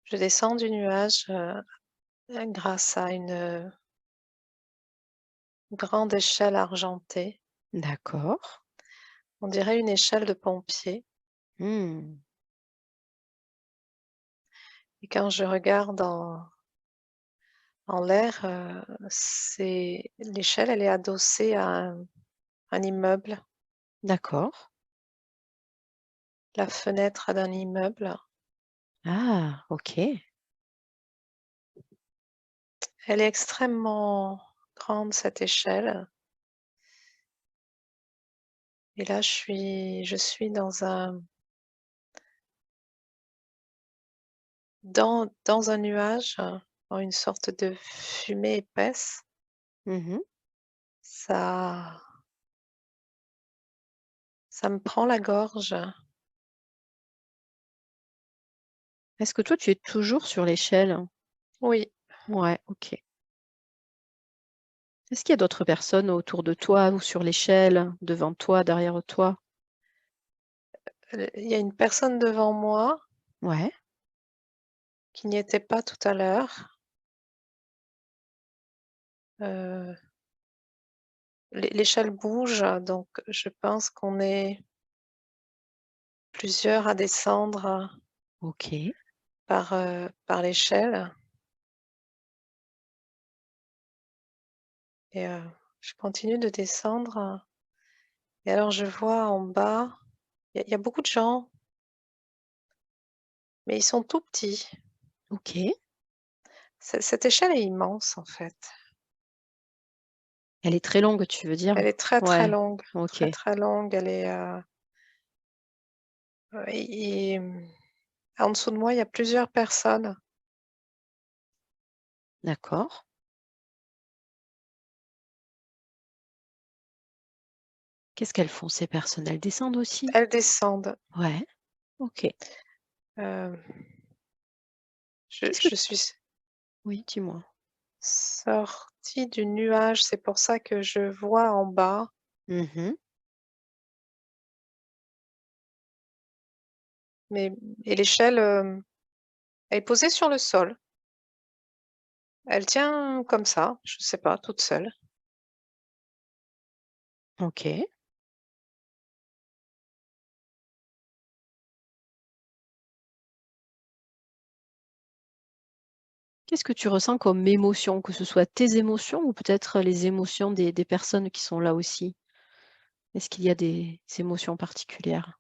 Je descends du nuage, grâce à une grande échelle argentée. D'accord. On dirait une échelle de pompier Mmh. et quand je regarde en l'air, c'est l'échelle, elle est adossée à un immeuble, D'accord. la fenêtre d'un immeuble. Ah, OK. Elle est extrêmement grande cette échelle et là je suis dans un nuage, dans une sorte de fumée épaisse. Mmh. Ça ça me prend la gorge. Est-ce que toi, tu es toujours sur l'échelle? Oui, Ouais, OK. Est-ce qu'il y a d'autres personnes autour de toi ou sur l'échelle, devant toi, derrière toi? il y a une personne devant moi Ouais, qui n'y était pas tout à l'heure. Heu, l'échelle bouge, donc je pense qu'on est plusieurs à descendre OK. par l'échelle et je continue de descendre et alors je vois en bas, il y a beaucoup de gens, mais ils sont tout petits. OK. Cette échelle est immense, en fait. Elle est très longue, tu veux dire? Elle est très, très Ouais, longue, OK. très, très longue. Elle est, en dessous de moi, il y a plusieurs personnes. D'accord. Qu'est-ce qu'elles font ces personnes? Elles descendent aussi? Elles descendent. Ouais, OK. Hem, je Qu'est-ce que je suis Oui, dis-moi. sortie du nuage, c'est pour ça que je vois en bas, Mmh. mais et l'échelle, elle est posée sur le sol. Elle tient comme ça, je sais pas, toute seule. OK. Qu'est-ce que tu ressens comme émotion? Que ce soit tes émotions ou peut-être les émotions des personnes qui sont là aussi? Est-ce qu'il y a des émotions particulières?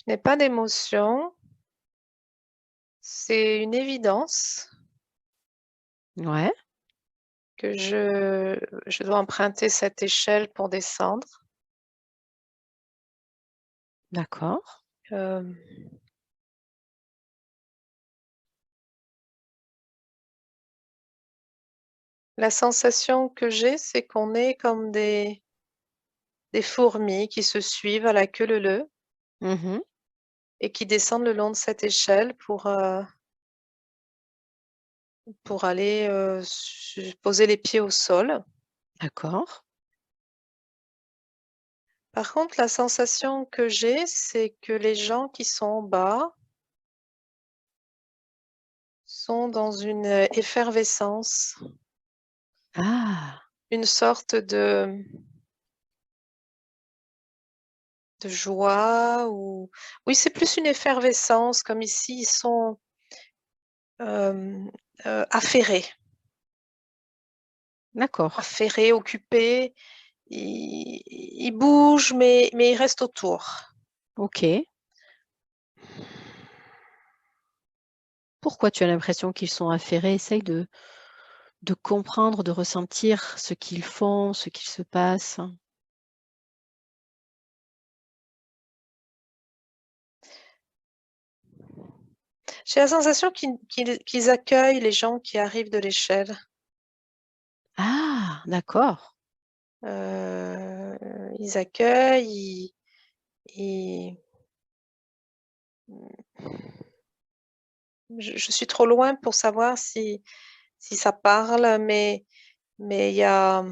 Je n'ai pas d'émotion, c'est une évidence Ouais, que je dois emprunter cette échelle pour descendre. d'accord. Hem, la sensation que j'ai, c'est qu'on est comme des fourmis qui se suivent à la queue leu-leu Mmh. et qui descendent le long de cette échelle pour aller, poser les pieds au sol. D'accord. Par contre, la sensation que j'ai, c'est que les gens qui sont en bas sont dans une, effervescence, Ah! une sorte de joie ou oui, c'est plus une effervescence comme ici, ils sont, hem, affairés, D'accord. affairés, occupés. Ils bougent, mais ils restent autour. OK. Pourquoi tu as l'impression qu'ils sont affairés? Essaye de comprendre, de ressentir ce qu'ils font, ce qu'il se passe. J'ai la sensation qu'ils accueillent les gens qui arrivent de l'échelle. Ah! D'accord. Ils accueillent, ils je suis trop loin pour savoir si ça parle, mais il y a,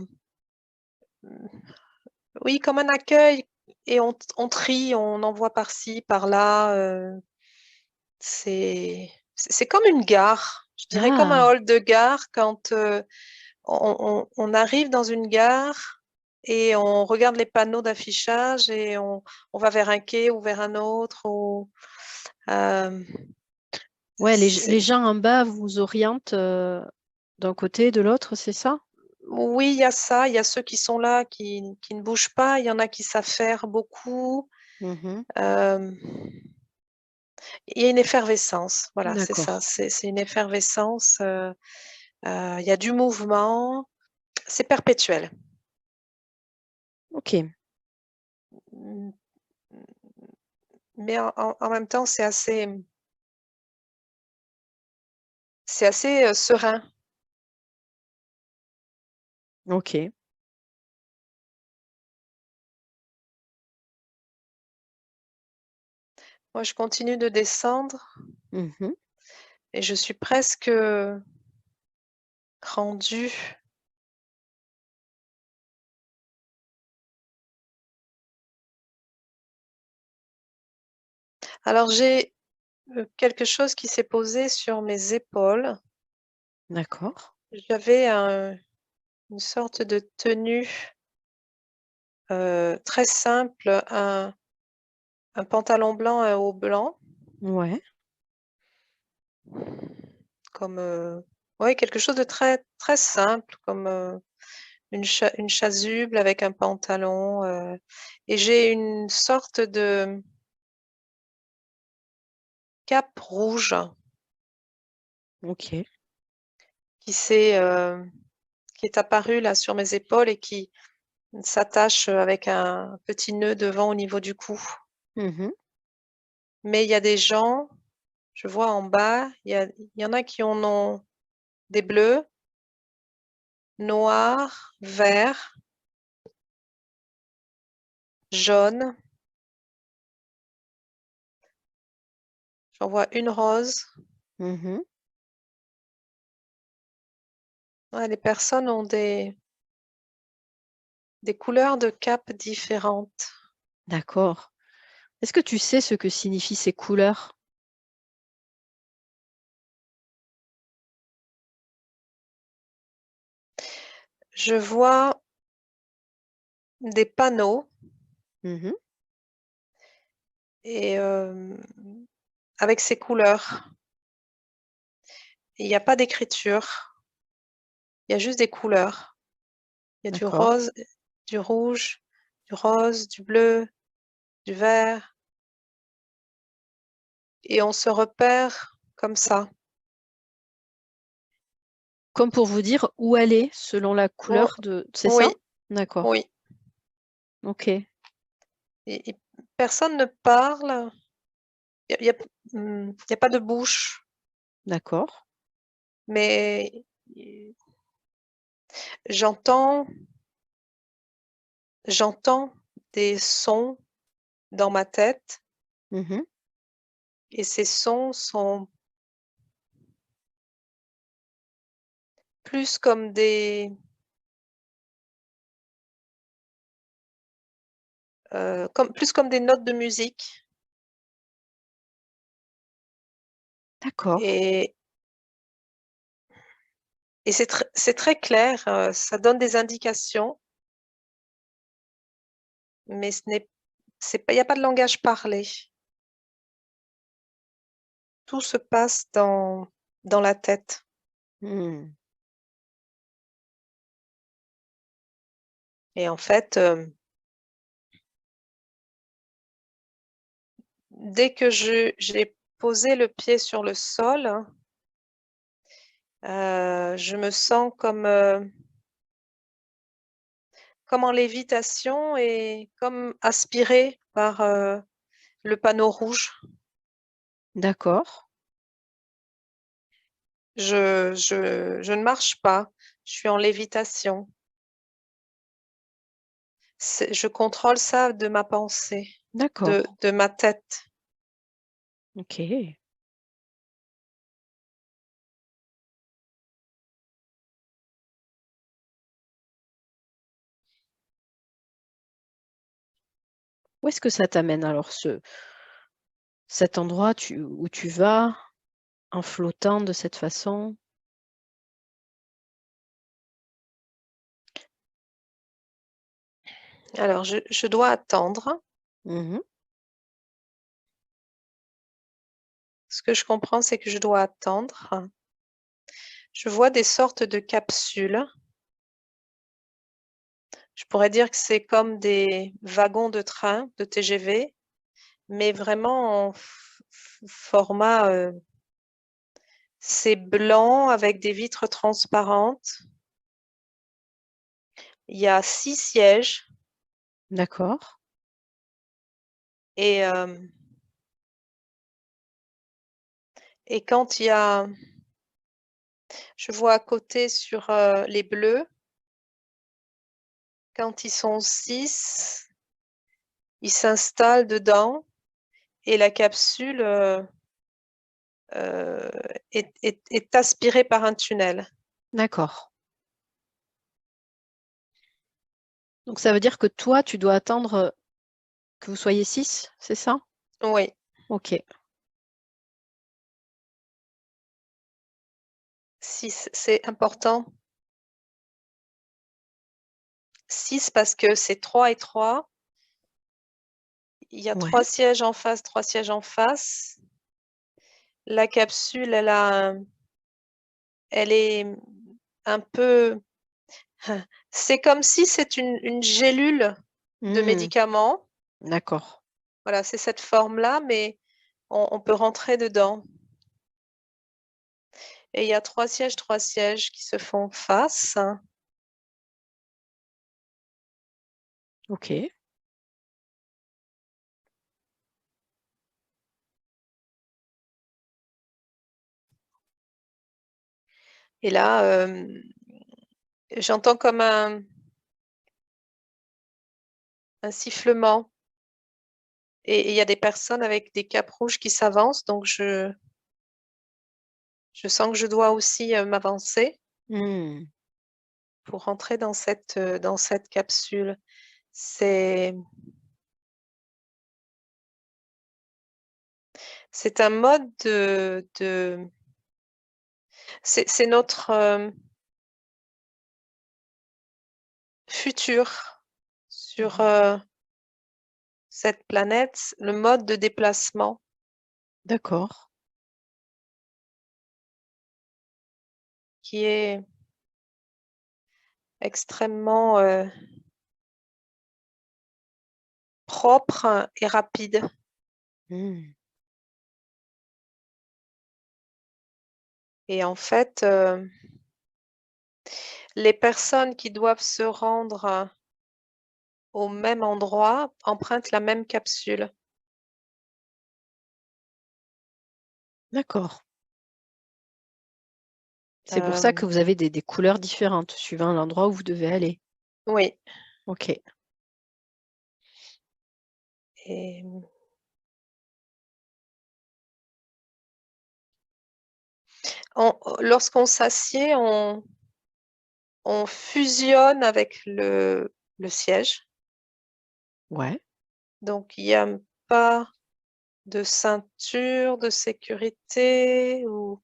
oui, comme un accueil, et on trie, on envoie par-ci, par-là. C'est comme une gare, je dirais comme un Ah, hall de gare quand on arrive dans une gare et on regarde les panneaux d'affichage et on va vers un quai ou vers un autre. Euh, ouais, les c'est- gens en bas vous orientent d'un côté et de l'autre, c'est ça? oui, il y a ça. Il y a ceux qui sont là, qui ne bougent pas. Il y en a qui savent faire beaucoup. Mhm. Euh, il y a une effervescence. Voilà, c'est ça. D'accord. C'est une effervescence. Il y a du mouvement. C'est perpétuel. Ok, Mais en même temps, c'est assez serein. ok. Moi, je continue de descendre Mhm. et je suis presque rendue. Alors, j'ai quelque chose qui s'est posé sur mes épaules. D'accord. J'avais une sorte de tenue très simple, un pantalon blanc, un haut blanc, Ouais. comme ouais, quelque chose de très, très simple, comme une chasuble avec un pantalon. Et j'ai une sorte de cape rouge Ok. qui s'est, qui est apparue là sur mes épaules et qui s'attache avec un petit nœud devant au niveau du cou. Mhm. Mais il y a des gens, je vois en bas, il y en a qui en ont des bleus, noirs, verts, jaunes. J'en vois une rose. Mhm. Ouais, les personnes ont des couleurs de capes différentes. D'accord. Est-ce que tu sais ce que signifient ces couleurs? Je vois des panneaux Mhm. et avec ces couleurs. Il n'y a pas d'écriture, il y a juste des couleurs. Il y a du D'accord. rose, du rouge, du rose, du bleu, du vert, et on se repère comme ça. Comme pour vous dire où aller selon la Oh, couleur de... C'est ça? oui, D'accord. oui. Ok. Et personne ne parle, il y a pas de bouche, D'accord. mais j'entends, j'entends des sons dans ma tête, Mhm. et ces sons sont plus comme plus comme des notes de musique. D'accord. Et, et c'est très clair, ça donne des indications, mais c'est pas, il n'y a pas de langage parlé. Tout se passe dans la tête. Hmm. Et en fait, dès que j'ai posé le pied sur le sol, je me sens comme en lévitation et comme aspirée par le panneau rouge. D'accord. Je ne marche pas, je suis en lévitation. Je contrôle ça de ma pensée, D'accord. de ma tête. Ok. Où est-ce que ça t'amène alors cet endroit où tu vas en flottant de cette façon? Alors, je dois attendre. Mmh. Ce que je comprends, c'est que je dois attendre. Je vois des sortes de capsules. Je pourrais dire que c'est comme des wagons de train, de TGV, mais vraiment en format, c'est blanc avec des vitres transparentes. Il y a 6 sièges D'accord. et quand il y a je vois à côté sur, les bleus, quand ils sont 6, ils s'installent dedans et la capsule, heu, est aspirée par un tunnel. D'accord. Donc ça veut dire que toi, tu dois attendre, que vous soyez 6, c'est ça? Oui, OK. 6, c'est important. 6 parce que c'est 3 et 3. Il y a 3 Ouais. sièges en face, 3 sièges en face. La capsule, elle est un peu c'est comme si c'est une gélule de Mmh. médicaments. D'accord. Voilà, c'est cette forme-là, mais on peut rentrer dedans et il y a 3 sièges qui se font face OK. et là, j'entends comme un sifflement et il y a des personnes avec des capes rouges qui s'avancent, donc je sens que je dois aussi, m'avancer Mmh. pour rentrer dans cette capsule. C'est c'est un mode de c'est notre, futur sur, Mmh. cette planète, le mode de déplacement D'accord. qui est extrêmement, propre et rapide Mmh. et en fait, les personnes qui doivent se rendre au même endroit empruntent la même capsule. D'accord. C'est pour ça que Hem, vous avez des couleurs différentes suivant l'endroit où vous devez aller? oui OK. et lorsqu'on s'assied, on fusionne avec le siège, Ouais. donc il y a pas de ceinture de sécurité ou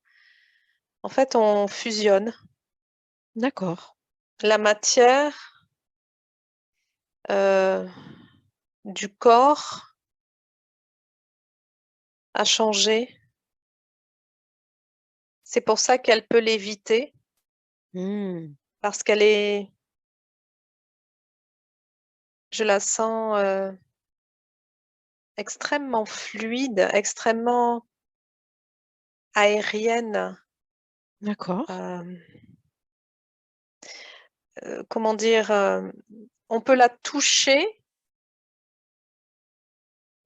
en fait, on fusionne. D'accord. La matière, heu, du corps a changé. C'est pour ça qu'elle peut l'éviter Mmh. parce qu'elle est je la sens, extrêmement fluide, extrêmement aérienne, D'accord. hem, comment dire? On peut la toucher,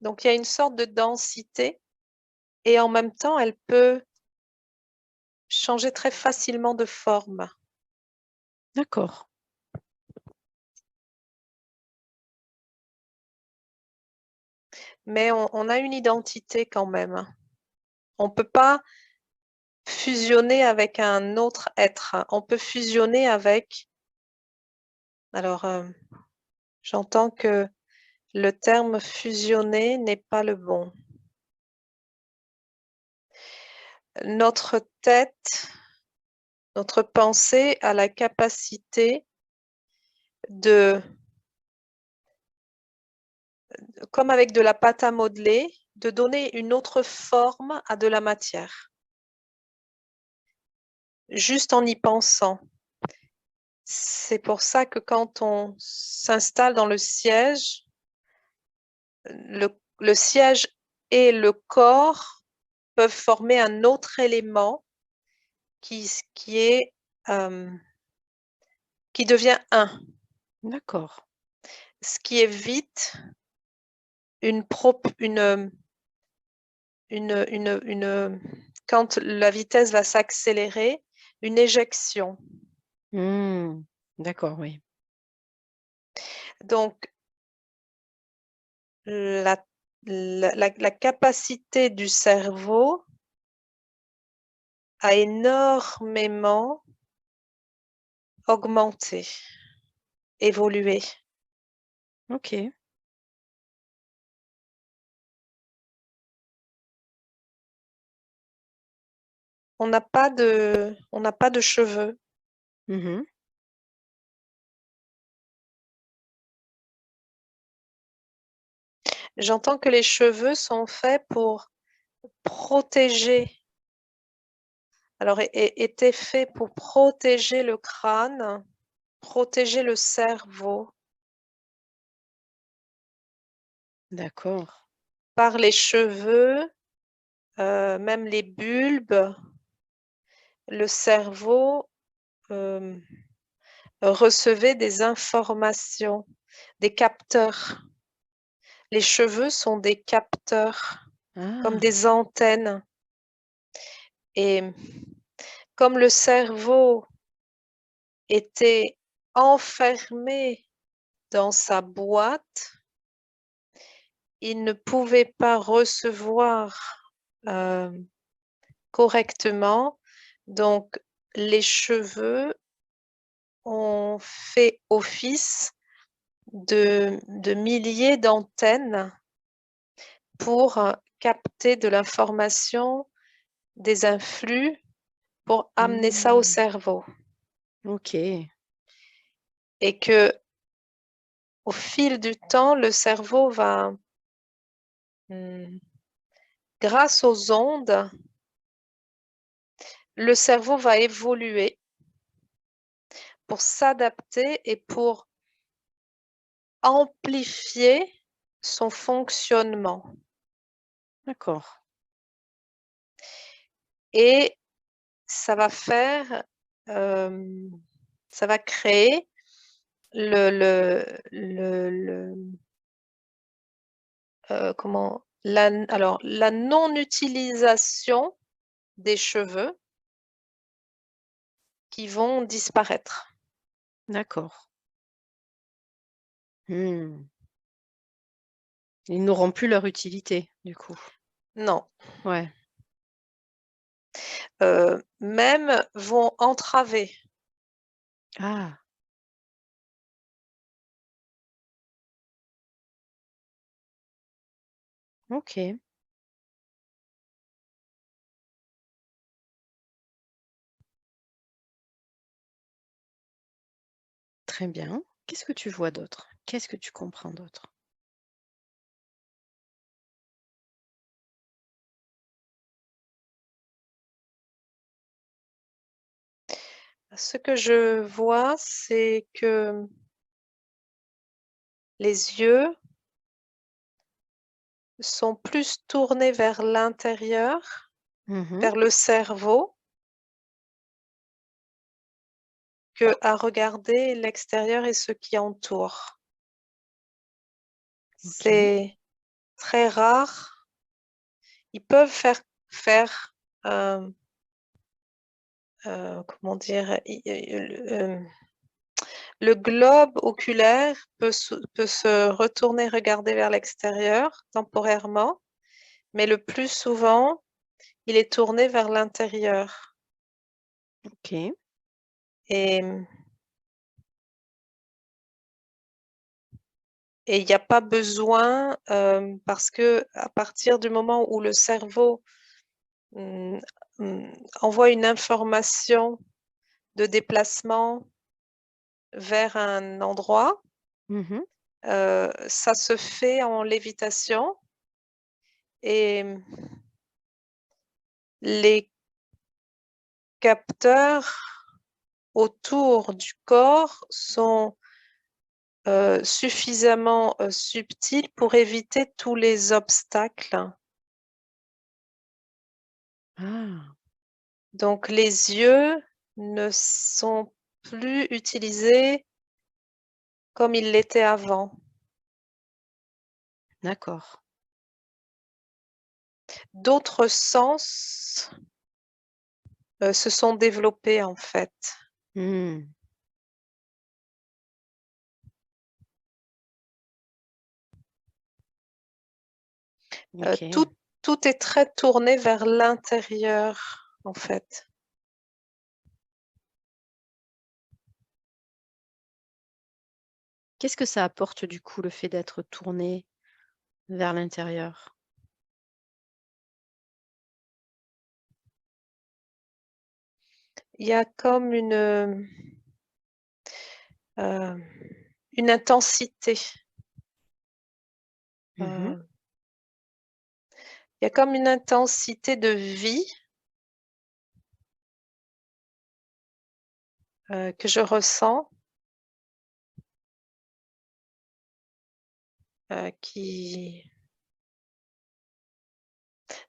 donc il y a une sorte de densité et en même temps, elle peut changer très facilement de forme. D'accord. Mais on a une identité quand même. On peut pas fusionner avec un autre être. On peut fusionner avec alors, j'entends que Le terme fusionner n'est pas le bon. Notre tête, notre pensée a la capacité de, comme avec de la pâte à modeler, de donner une autre forme à de la matière, juste en y pensant. C'est pour ça que quand on s'installe dans le siège, le siège et le corps peuvent former un autre élément qui est qui devient un. D'accord. Ce qui évite une quand la vitesse va s'accélérer, une éjection. Mmh. D'accord, oui. Donc, la capacité du cerveau a énormément augmenté, évolué. OK. On n'a pas de cheveux. Mmh. J'entends que les cheveux sont faits pour protéger, alors étaient faits pour protéger le crâne, protéger le cerveau D'accord. par les cheveux, même les bulbes, le cerveau recevait des informations, des capteurs. Les cheveux sont des capteurs, comme Ah! des antennes. Et comme le cerveau était enfermé dans sa boîte, il ne pouvait pas recevoir correctement. Donc, les cheveux ont fait office de milliers d'antennes pour capter de l'information, des influx, pour amener ça au Mmh. cerveau. OK. Et que au fil du temps, le cerveau va, mmh, grâce aux ondes, le cerveau va évoluer pour s'adapter et pour amplifier son fonctionnement. D'accord. Et ça va faire, hem, ça va créer le comment? La non-utilisation des cheveux qui vont disparaître. D'accord. Mmh. Ils n'auront plus leur utilité, du coup? Non, Ouais. même vont entraver. Ah! OK. Très bien. Qu'est-ce que tu vois d'autre? Qu'est-ce que tu comprends d'autre? Ce que je vois, c'est que les yeux sont plus tournés vers l'intérieur, Mmh. vers le cerveau, qu'à regarder l'extérieur et ce qui entoure. OK. C'est très rare. Ils peuvent faire, hem, comment dire? Le globe oculaire peut se retourner, regarder vers l'extérieur temporairement, mais le plus souvent, il est tourné vers l'intérieur. OK. Et Et il n'y a pas besoin, parce que à partir du moment où le cerveau envoie une information de déplacement vers un endroit, Mmh. ça se fait en lévitation et les capteurs autour du corps sont suffisamment subtils pour éviter tous les obstacles. Ah, Donc les yeux ne sont plus utilisés comme ils l'étaient avant. d'accord. D'autres sens se sont développés en fait. Mmh. OK. Tout, tout est très tourné vers l'intérieur en fait. Qu'est-ce que ça apporte du coup, le fait d'être tourné vers l'intérieur? Il y a comme une intensité. Mmh. Il y a comme une intensité de vie que je ressens, qui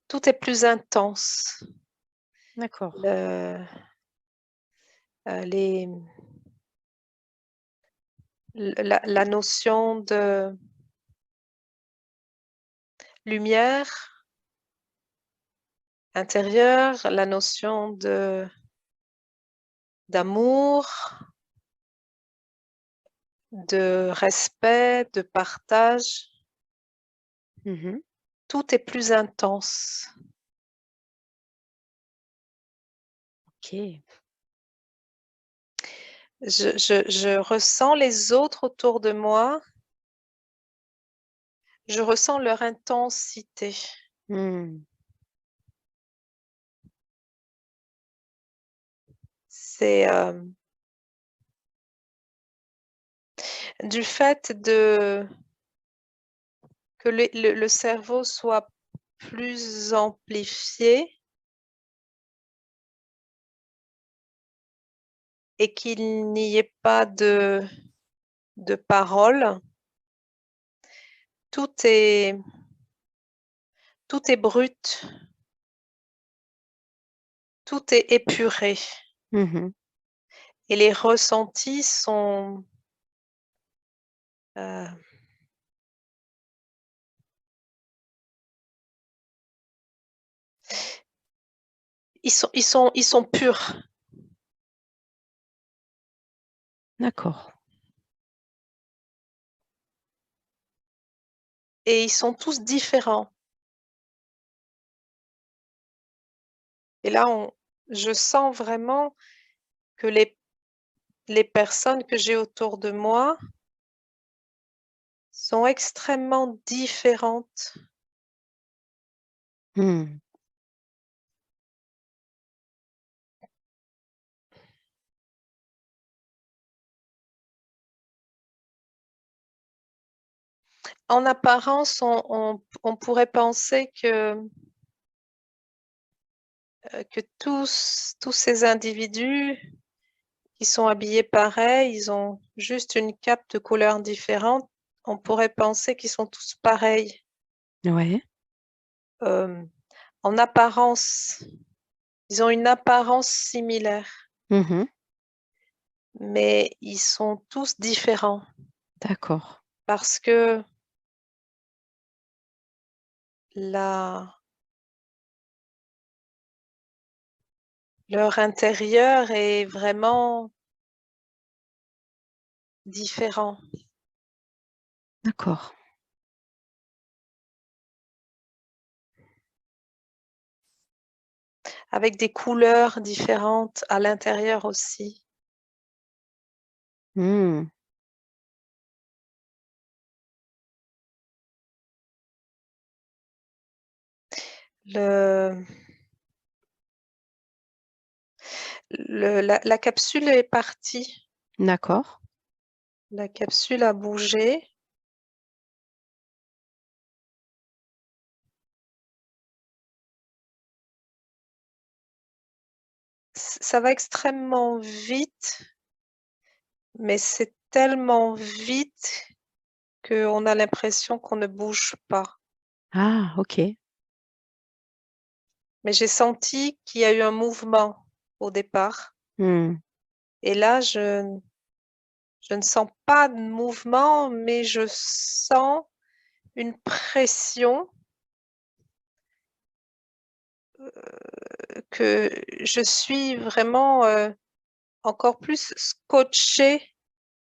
tout est plus intense. D'accord. Le, les, la notion de lumière intérieure, la notion de d'amour, de respect, de partage, Mmh. tout est plus intense. OK. Je ressens les autres autour de moi, je ressens leur intensité. Mmh. C'est du fait de que le cerveau soit plus amplifié et qu'il n'y ait pas de parole. Tout est, tout est brut, tout est épuré Mmh. et les ressentis sont, euh, ils sont purs D'accord. et ils sont tous différents. Et là, je sens vraiment que les personnes que j'ai autour de moi sont extrêmement différentes. Mmh. En apparence, on pourrait penser que tous ces individus qui sont habillés pareil, ils ont juste une cape de couleur différente. On pourrait penser qu'ils sont tous pareils. Ouais. Euh, En apparence, ils ont une apparence similaire, Mmh. mais ils sont tous différents D'accord. parce que la, leur intérieur est vraiment différent, D'accord. avec des couleurs différentes à l'intérieur aussi. Mmh. La capsule est partie. D'accord. La capsule a bougé. Ça va extrêmement vite, mais c'est tellement vite qu'on a l'impression qu'on ne bouge pas. Ah, ok. Mais j'ai senti qu'il y a eu un mouvement au départ. Hmm. Et là, je ne sens pas de mouvement, mais je sens une pression que je suis vraiment encore plus scotchée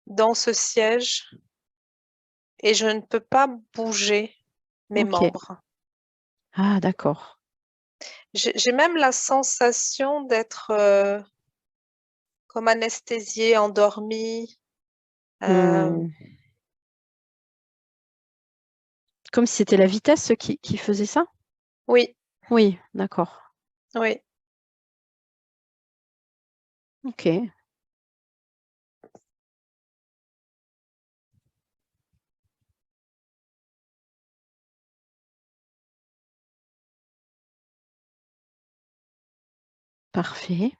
dans ce siège et je ne peux pas bouger mes Ok. membres. Ah, d'accord. J'ai même la sensation d'être comme anesthésiée, endormie. Euh, Hmm. Comme si c'était la vitesse qui faisait ça? oui, Oui, d'accord. oui. Ok. Parfait.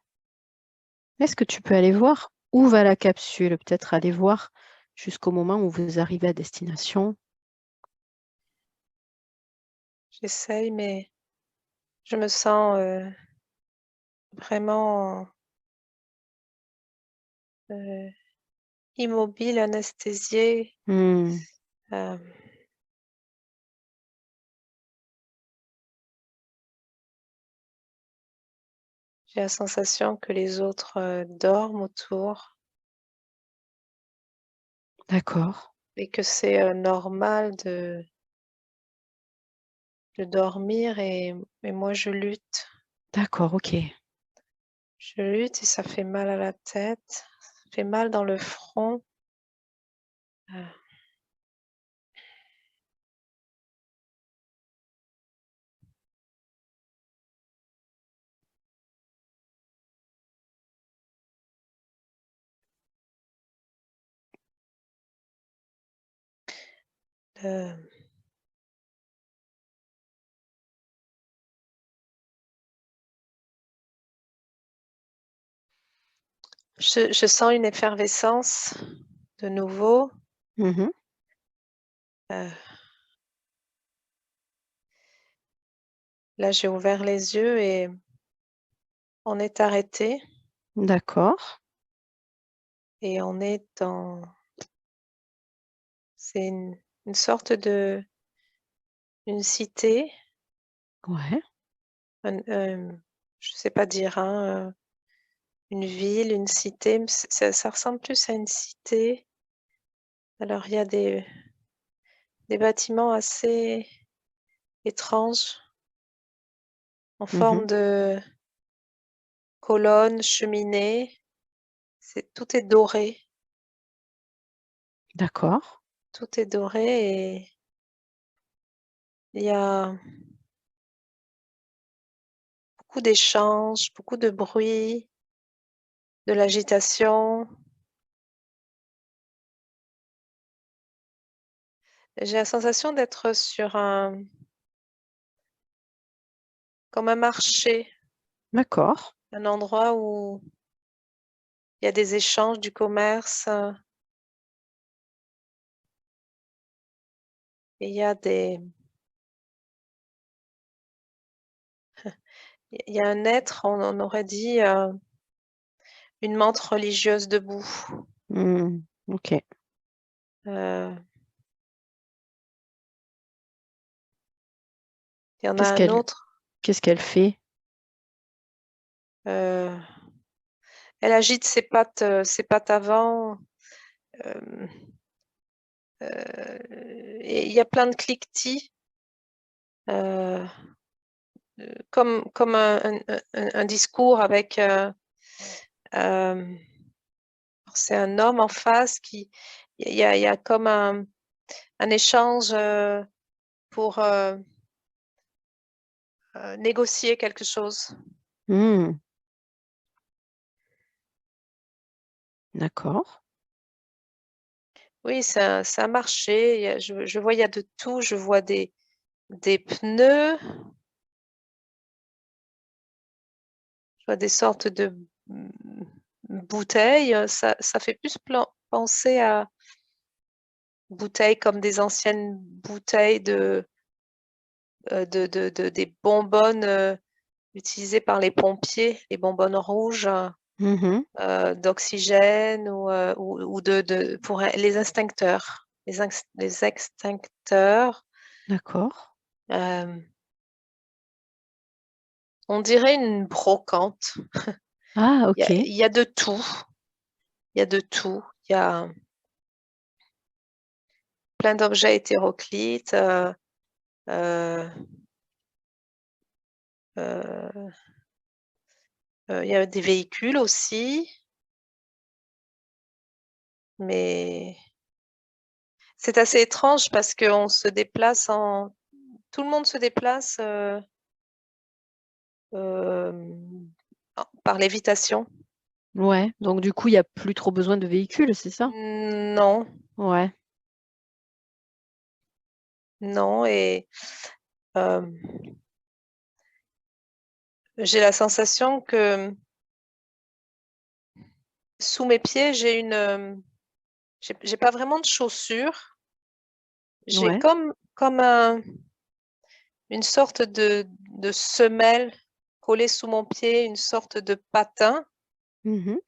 Est-ce que tu peux aller voir où va la capsule? Peut-être aller voir jusqu'au moment où vous arrivez à destination. J'essaye, mais je me sens vraiment euh, immobile, anesthésiée. Hmm. Euh, j'ai la sensation que les autres dorment autour D'accord. et que c'est normal de dormir et moi je lutte. D'accord, ok. Je lutte et ça fait mal à la tête, ça fait mal dans le front. Euh, euh, je sens une effervescence de nouveau. Mhm. Euh, là, j'ai ouvert les yeux et on est arrêté D'accord. et on est dans... C'est une sorte de... Une cité, Ouais. je sais pas dire, hein, une ville, une cité, mais ça ressemble plus à une cité. Alors, il y a des bâtiments assez étranges en Mhm. forme de colonnes, cheminées. Tout est doré. D'accord. Tout est doré et il y a beaucoup d'échanges, beaucoup de bruit, de l'agitation. J'ai la sensation d'être sur comme un marché, D'accord. un endroit où il y a des échanges, du commerce, et il y a un être, on aurait dit une menthe religieuse debout. Hmm. Ok. Euh, il y en a Qu'est-ce un qu'elle autre. qu'est-ce qu'elle fait? euh, elle agite ses pattes avant. euh, et il y a plein de cliquetis, euh, comme un discours avec. Euh, c'est un homme en face qui. Il y a comme un échange pour négocier quelque chose. Hmm. D'accord. Oui, c'est un marché. Je vois, il y a de tout. Je vois des pneus, je vois des sortes de bouteilles. Ça fait plus penser à bouteilles comme des anciennes bouteilles des bonbonnes utilisées par les pompiers, les bonbonnes rouges. Mhm. D'oxygène ou pour les extincteurs. Les extincteurs, D'accord. euh, on dirait une brocante. Ah, ok. Il y a de tout. Il y a de tout. Il y a plein d'objets hétéroclites. Euh, euh, il y a des véhicules aussi, mais c'est assez étrange parce qu'on se déplace tout le monde se déplace euh, par lévitation. Ouais. Donc, du coup, il n'y a plus trop besoin de véhicules, c'est ça? Non, Ouais. non, et euh, j'ai la sensation que sous mes pieds, j'ai pas vraiment de chaussures. J'ai Ouais. comme une sorte de semelle collée sous mon pied, une sorte de patin. Mhm.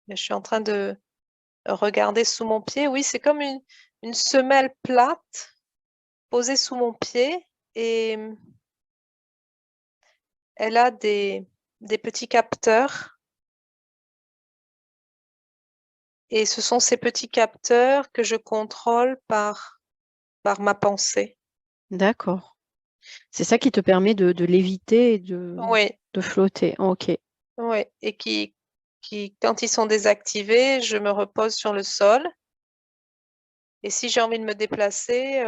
Je suis en train de regarder sous mon pied. Oui, c'est comme une semelle plate posée sous mon pied et elle a des petits capteurs. Et ce sont ces petits capteurs que je contrôle par ma pensée. D'accord. C'est ça qui te permet de léviter et Oui, de flotter. Ok. oui. Et quand ils sont désactivés, je me repose sur le sol. Et si j'ai envie de me déplacer,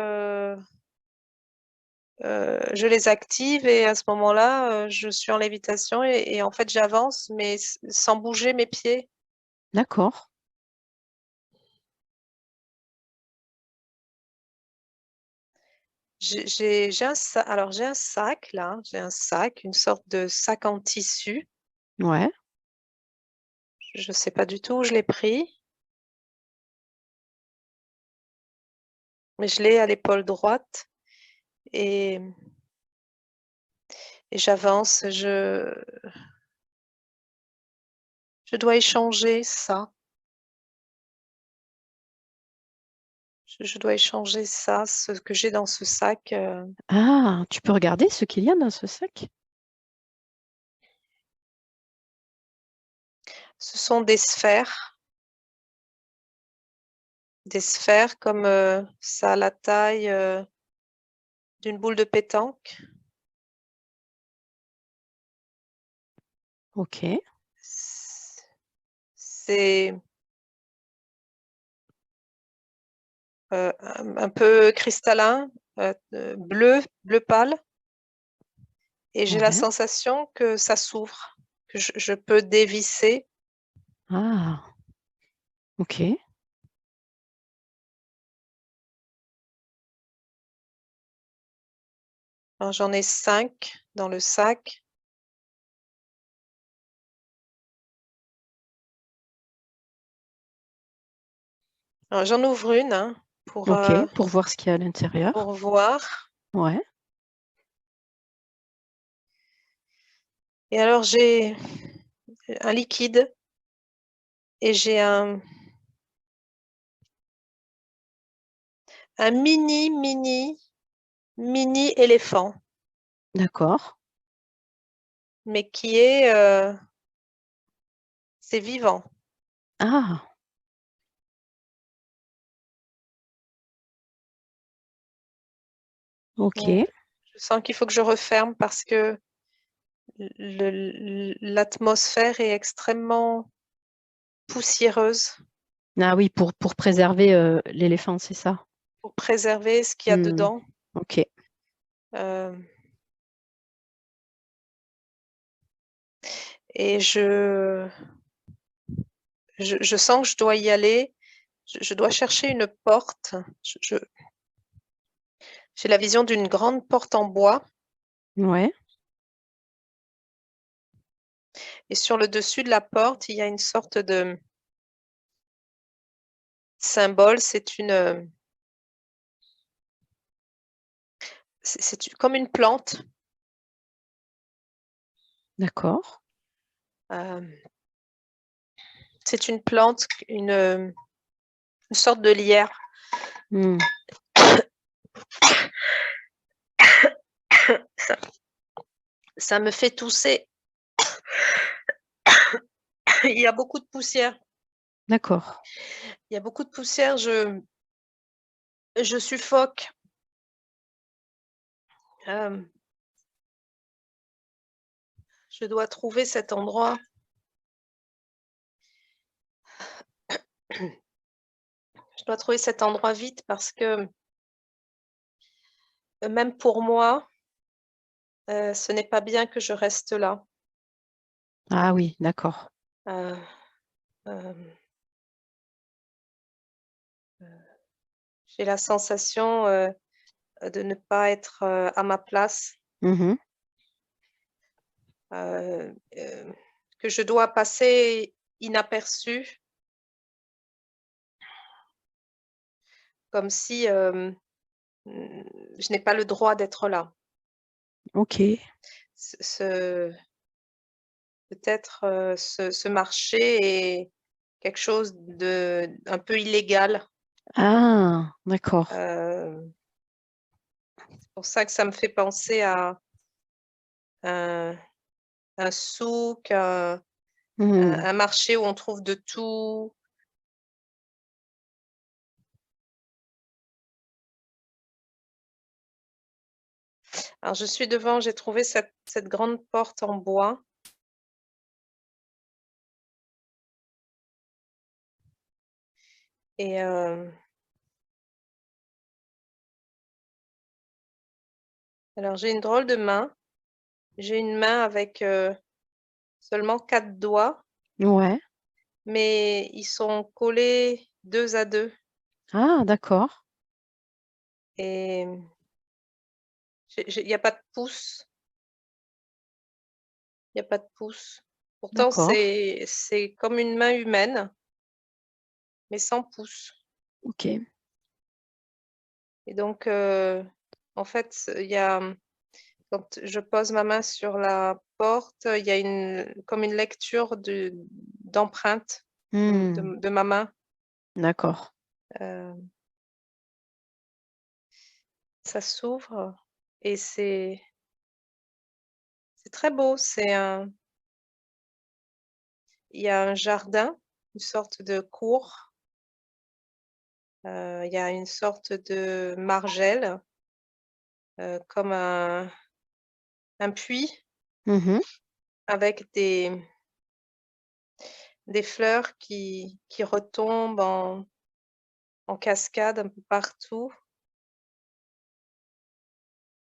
je les active et à ce moment-là, je suis en lévitation et en fait, j'avance, mais sans bouger mes pieds. D'accord. Alors j'ai un sac là, j'ai un sac, une sorte de sac en tissu. Ouais. Je ne sais pas du tout où je l'ai pris, mais je l'ai à l'épaule droite et, et j'avance. Je dois échanger ça. Je dois échanger ça, ce que j'ai dans ce sac. Ah, tu peux regarder ce qu'il y a dans ce sac? Ce sont des sphères comme ça a la taille d'une boule de pétanque. Ok. C'est un peu cristallin, bleu pâle, et j'ai la Ouais. sensation que ça s'ouvre, que je peux dévisser. Ah, ok. Alors, j'en ai 5 dans le sac. Alors, j'en ouvre une hein, Ok. Pour voir ce qu'il y a à l'intérieur. pour voir. Ouais. Et alors, j'ai un liquide et j'ai un mini éléphant, D'accord. mais c'est vivant. Ah, Donc, ok. je sens qu'il faut que je referme parce que l'atmosphère est extrêmement poussiéreuse Ah oui, pour préserver l'éléphant, c'est ça. pour préserver ce qu'il y a Hmm. dedans. Ok. Euh, et je sens que je dois y aller. Je dois chercher une porte. J'ai la vision d'une grande porte en bois Ouais, et sur le dessus de la porte, il y a une sorte de symbole. C'est comme une plante. d'accord. euh, c'est une plante, une sorte de lierre. Mmh. Ça, ça me fait tousser. Il y a beaucoup de poussière. D'accord. Il y a beaucoup de poussière. Je suffoque. Euh, je dois trouver cet endroit. Je dois trouver cet endroit vite parce que même pour moi, ce n'est pas bien que je reste là. Ah oui, d'accord. Euh, euh, j'ai la sensation de ne pas être à ma place, Mmh. euh, euh, que je dois passer inaperçue, comme si je n'ai pas le droit d'être là. OK. Ce peut-être, ce marché est quelque chose de un peu illégal. Ah! D'accord. C'est pour ça que ça me fait penser à un un souk, Mmh. un marché où on trouve de tout. Alors je suis devant, j'ai trouvé cette grande porte en bois et alors j'ai une drôle de main. J'ai une main avec, seulement 4 doigts, Ouais. mais ils sont collés 2 à 2 Ah d'accord, et il y a pas de pouce, il y a pas de pouce. Pourtant d'accord. c'est comme une main humaine, mais sans pouce OK. et donc en fait, il y a, quand je pose ma main sur la porte, il y a comme une lecture d'empreinte Mmh. de ma main. D'accord. Heu, ça s'ouvre et c'est très beau. Il y a un jardin, une sorte de cour, il y a une sorte de margelle, comme un puits Mmh. avec des fleurs qui retombent en cascade un peu partout.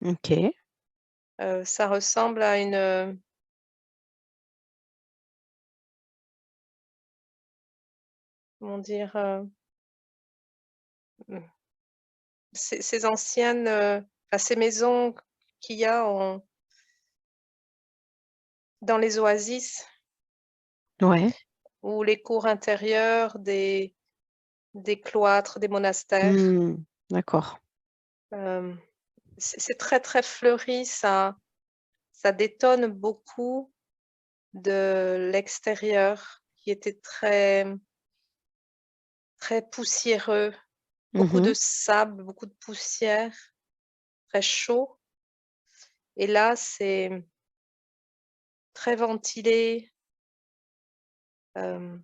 OK. Ça ressemble à comment dire? Mmh, ces anciennes, enfin ces maisons qu'il y a dans les oasis Ouais. ou les cours intérieures des cloîtres, des monastères. Mmh. D'accord. Hem, c'est très, très fleuri, ça détonne beaucoup de l'extérieur qui était très, très poussiéreux, beaucoup de Mmh. sable, beaucoup de poussière, très chaud et là, c'est très ventilé, hem,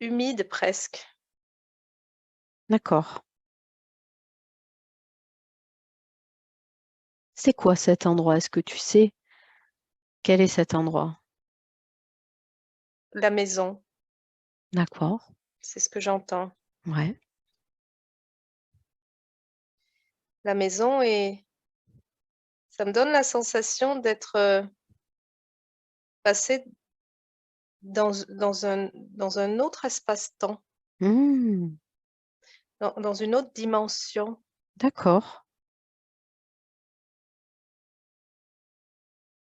humide presque. D'accord. C'est quoi cet endroit? Est-ce que tu sais quel est cet endroit? La maison, D'accord. c'est ce que j'entends. Ouais. La maison et ça me donne la sensation d'être, passer dans un autre espace-temps, Mmh, dans une autre dimension. d'accord.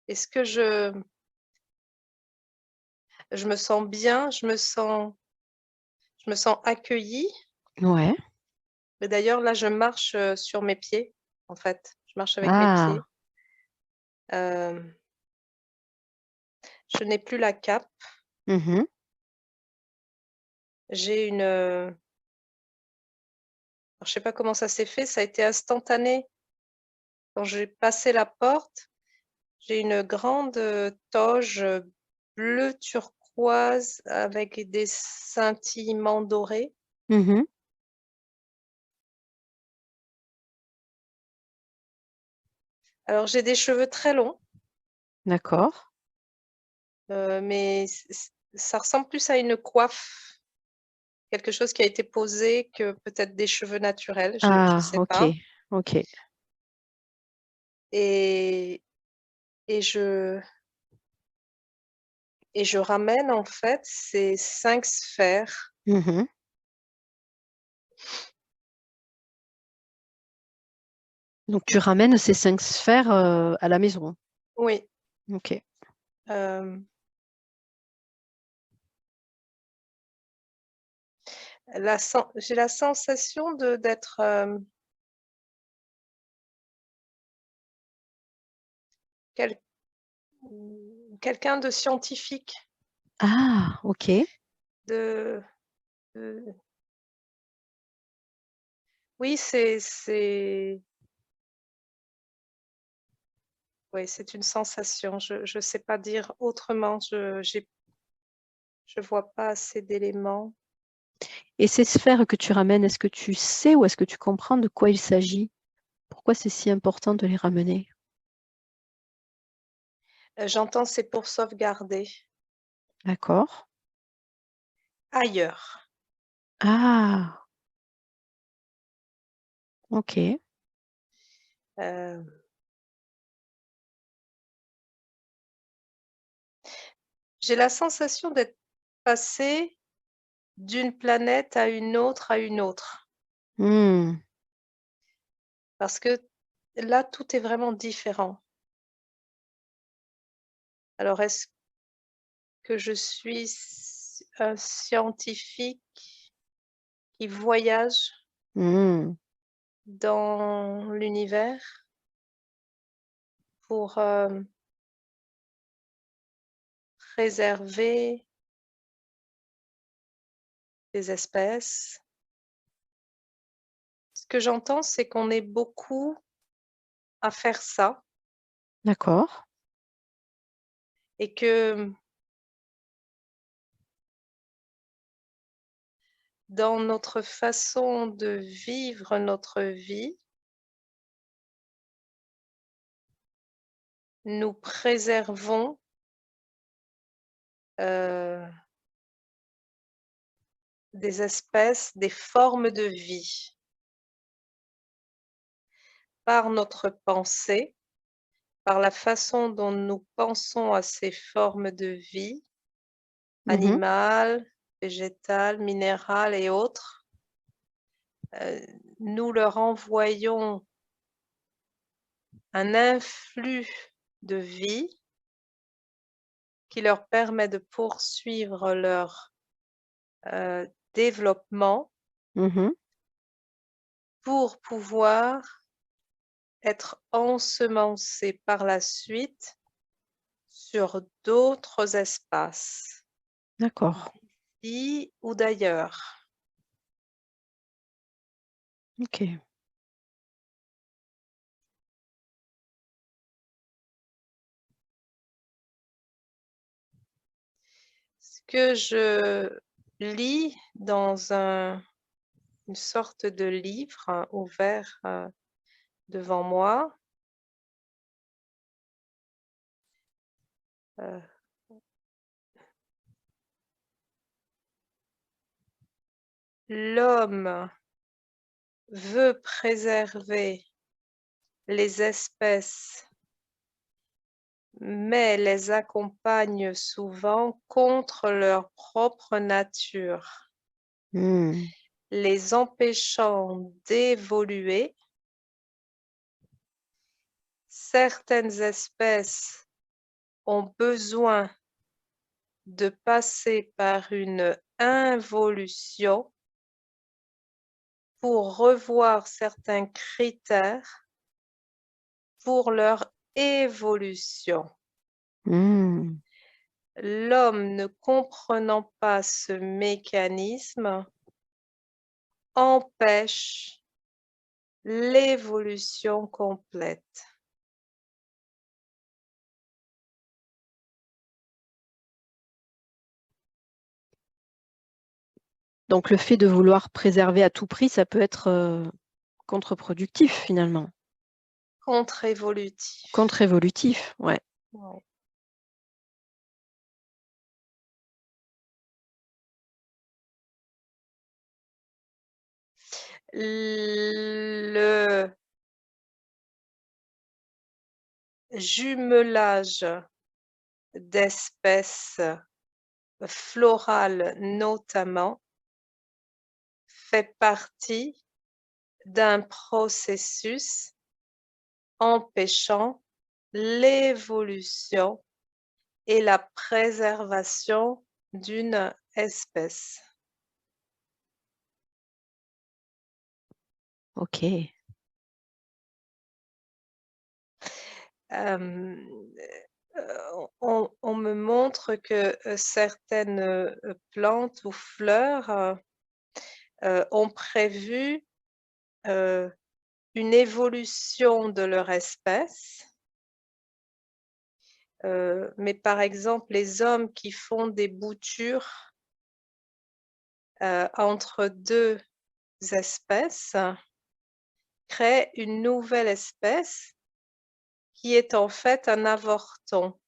Est-ce que je me sens bien? Je me sens accueillie. Ouais. Mais d'ailleurs, là, je marche, sur mes pieds, en fait. Je marche avec mes Ah! pieds. Je n'ai plus la cape. Mmh. J'ai une, alors je sais pas comment ça s'est fait, ça a été instantané. Quand j'ai passé la porte, j'ai une grande, toge, bleu turquoise avec des scintillements dorés. Mmh. Alors j'ai des cheveux très longs, D'accord. mais ça ressemble plus à une coiffe, quelque chose qui a été posé que peut-être des cheveux naturels, je Ah, sais pas. OK, OK. Et et je je ramène en fait ces 5 sphères. Mmh. Donc tu ramènes ces 5 sphères, à la maison? Oui, OK. hem, j'ai la sensation d'être, quel quelqu'un de scientifique, Ah! OK. de de oui, oui, c'est une sensation. Je sais pas dire autrement. Je vois pas assez d'éléments. Et ces sphères que tu ramènes, est-ce que tu sais ou est-ce que tu comprends de quoi il s'agit? Pourquoi c'est si important de les ramener? J'entends c'est pour sauvegarder D'accord. ailleurs. Ah! OK. Heu, j'ai la sensation d'être passée d'une planète à une autre. Mmh. Parce que là, tout est vraiment différent. Alors est-ce que je suis un scientifique qui voyage Mmh. dans l'univers pour, préserver des espèces? Ce que j'entends, c'est qu'on est beaucoup à faire ça D'accord. et que dans notre façon de vivre notre vie, nous préservons, heu, des espèces, des formes de vie par notre pensée, par la façon dont nous pensons à ces formes de vie, Mmh. animales, végétales, minérales et autres. Nous leur envoyons un influx de vie qui leur permet de poursuivre leur, développement Mmh. pour pouvoir être ensemencés par la suite sur d'autres espaces, D'accord. d'ici ou d'ailleurs. OK. Ce que je lis dans une sorte de livre, ouvert, devant moi, heu, l'homme veut préserver les espèces, mais les accompagnent souvent contre leur propre nature, Mmh. les empêchant d'évoluer. Certaines espèces ont besoin de passer par une involution pour revoir certains critères pour leur évolution. Mmh. L'homme, ne comprenant pas ce mécanisme, empêche l'évolution complète. Donc le fait de vouloir préserver à tout prix, ça peut être, contre-productif finalement. Contre-évolutif. Contre-évolutif, ouais. Ouais. Le jumelage d'espèces florales notamment fait partie d'un processus empêchant l'évolution et la préservation d'une espèce. OK. Hem, on me montre que, certaines, plantes ou fleurs, ont prévu, heu, une évolution de leur espèce. Mais par exemple, les hommes qui font des boutures, entre 2 espèces, créent une nouvelle espèce qui est en fait un avorton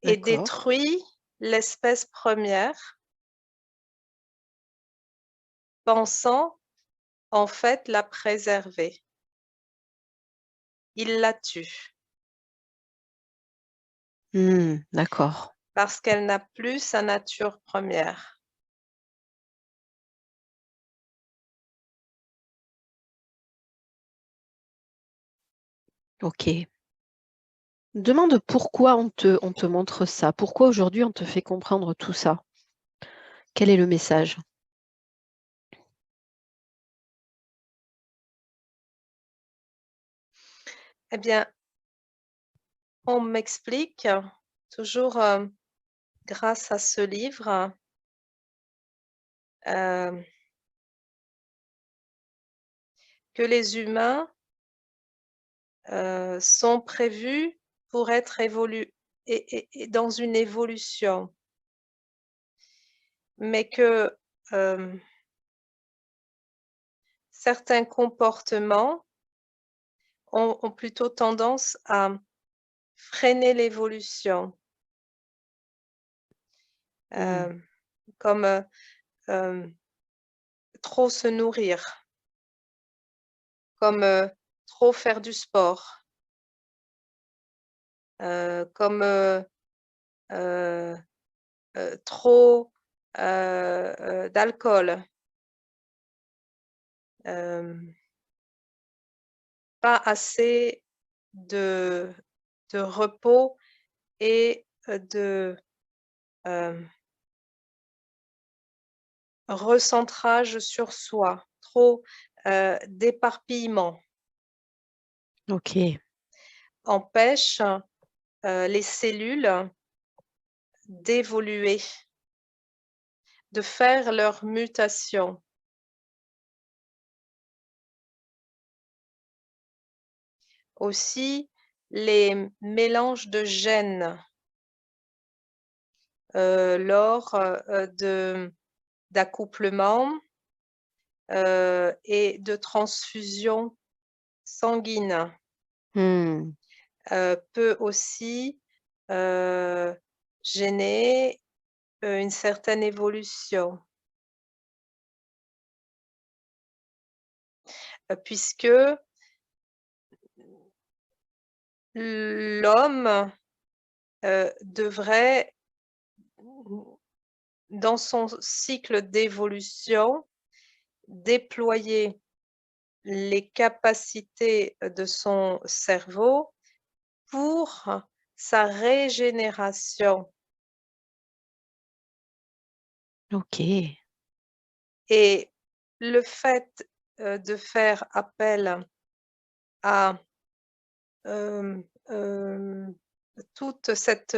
et D'accord. détruit l'espèce première, pensant en fait la préserver. Il la tue Mmh, d'accord. parce qu'elle n'a plus sa nature première. OK. Demande pourquoi on te montre ça? Pourquoi aujourd'hui on te fait comprendre tout ça? Quel est le message? Eh bien, on m'explique toujours, grâce à ce livre, hem, que les humains, sont prévus pour être et dans une évolution, mais que, hem, certains comportements ont plutôt tendance à freiner l'évolution, Mmh. hem, comme, hem, trop se nourrir, comme, trop faire du sport, comme, heu trop, d'alcool, hem, pas assez de repos et de, hem, recentrage sur soi, trop, d'éparpillement, OK. empêche, les cellules d'évoluer, de faire leur mutation. Aussi, les mélanges de gènes, lors, de d'accouplement, et de transfusion sanguine, Mmh. peut aussi, heu, gêner, une certaine évolution, puisque l'homme, devrait, dans son cycle d'évolution, déployer les capacités de son cerveau pour sa régénération. OK. Et le fait, de faire appel à, hem, toute cette,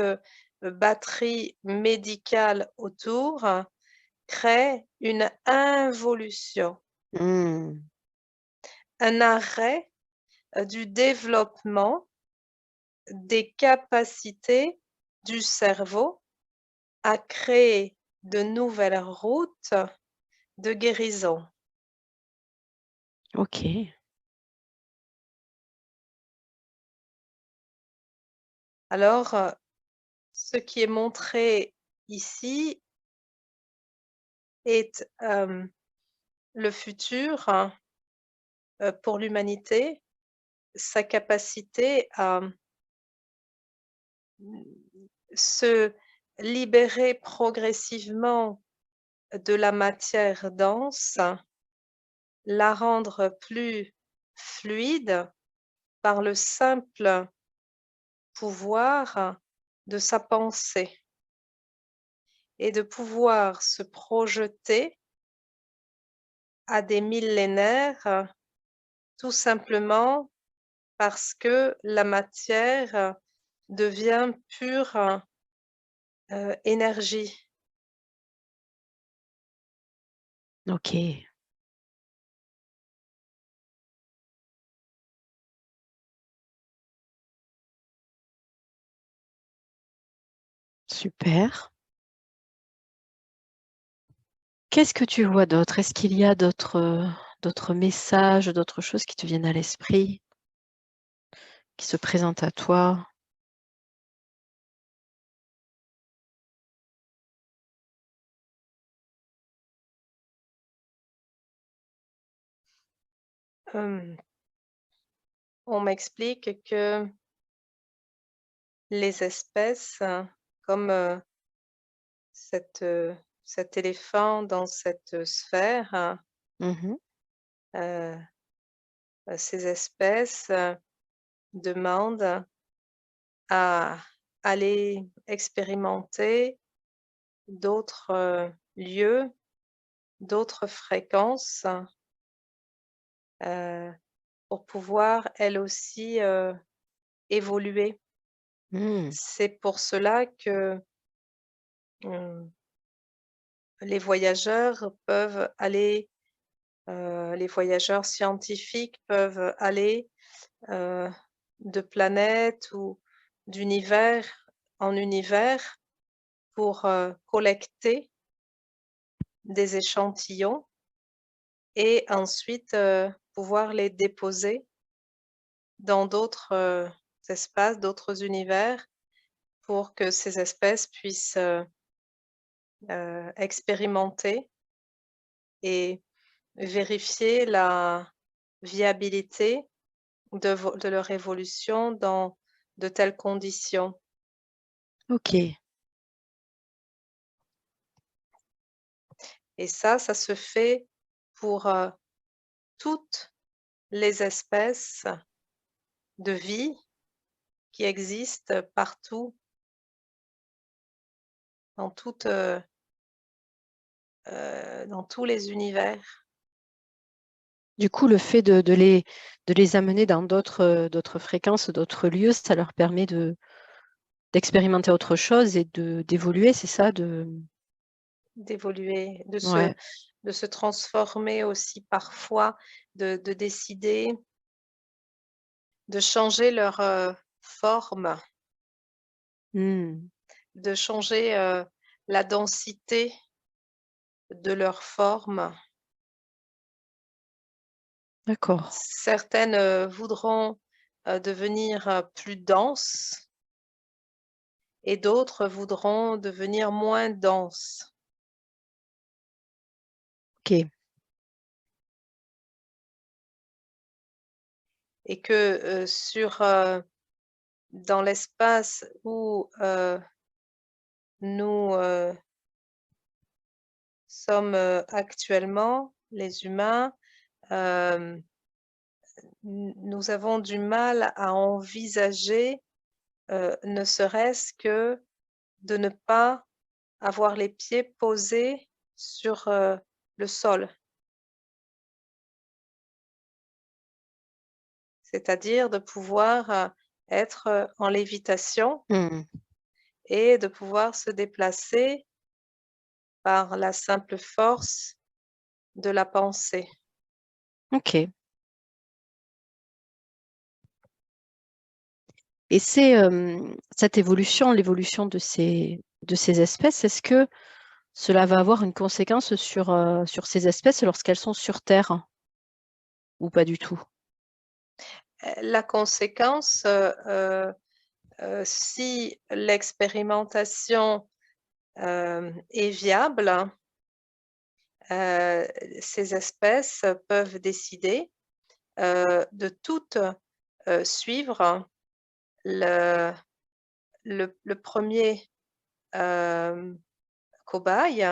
batterie médicale autour, crée une involution, Mmh. un arrêt, du développement des capacités du cerveau à créer de nouvelles routes de guérison. OK. Alors, ce qui est montré ici est, le futur, pour l'humanité, sa capacité à, se libérer progressivement de la matière dense, la rendre plus fluide par le simple pouvoir de sa pensée et de pouvoir se projeter à des millénaires, tout simplement parce que la matière devient pure, énergie. OK. Super. Qu'est-ce que tu vois d'autre? Est-ce qu'il y a d'autres messages, d'autres choses qui te viennent à l'esprit, qui se présentent à toi? Hem, on m'explique que les espèces, comme, cet éléphant dans cette sphère, Mmh. heu ces espèces, demandent à aller expérimenter d'autres, lieux, d'autres fréquences, heu, pour pouvoir elles aussi, évoluer. Mmh. C'est pour cela que, mmh, les voyageurs peuvent aller, les voyageurs scientifiques peuvent aller, heu, de planète ou d'univers en univers pour, collecter des échantillons et ensuite, pouvoir les déposer dans d'autres, espaces, d'autres univers pour que ces espèces puissent, expérimenter et vérifier la viabilité de leur évolution dans de telles conditions. OK. Et ça se fait pour, toutes les espèces de vie qui existent partout dans toute, dans tous les univers. Du coup, le fait de les amener dans d'autres fréquences, d'autres lieux, ça leur permet d'expérimenter autre chose et d'évoluer, c'est ça? D'évoluer, Ouais. de se transformer aussi parfois, de décider de changer leur, forme, Mmh. de changer, la densité de leur forme. D'accord. Certaines, voudront, devenir, plus denses et d'autres voudront devenir moins denses OK. et que, sur, dans l'espace où nous sommes actuellement, les humains, nous avons du mal à envisager, ne serait-ce que de ne pas avoir les pieds posés sur le sol. C'est-à-dire de pouvoir être en lévitation Hmm. et de pouvoir se déplacer par la simple force de la pensée. Ok. Et c'est cette évolution, l'évolution de ces espèces, est-ce que cela va avoir une conséquence sur ces espèces lorsqu'elles sont sur Terre ou pas du tout? La conséquence, si l'expérimentation est viable, ces espèces peuvent décider de toutes suivre le, le premier cobaye,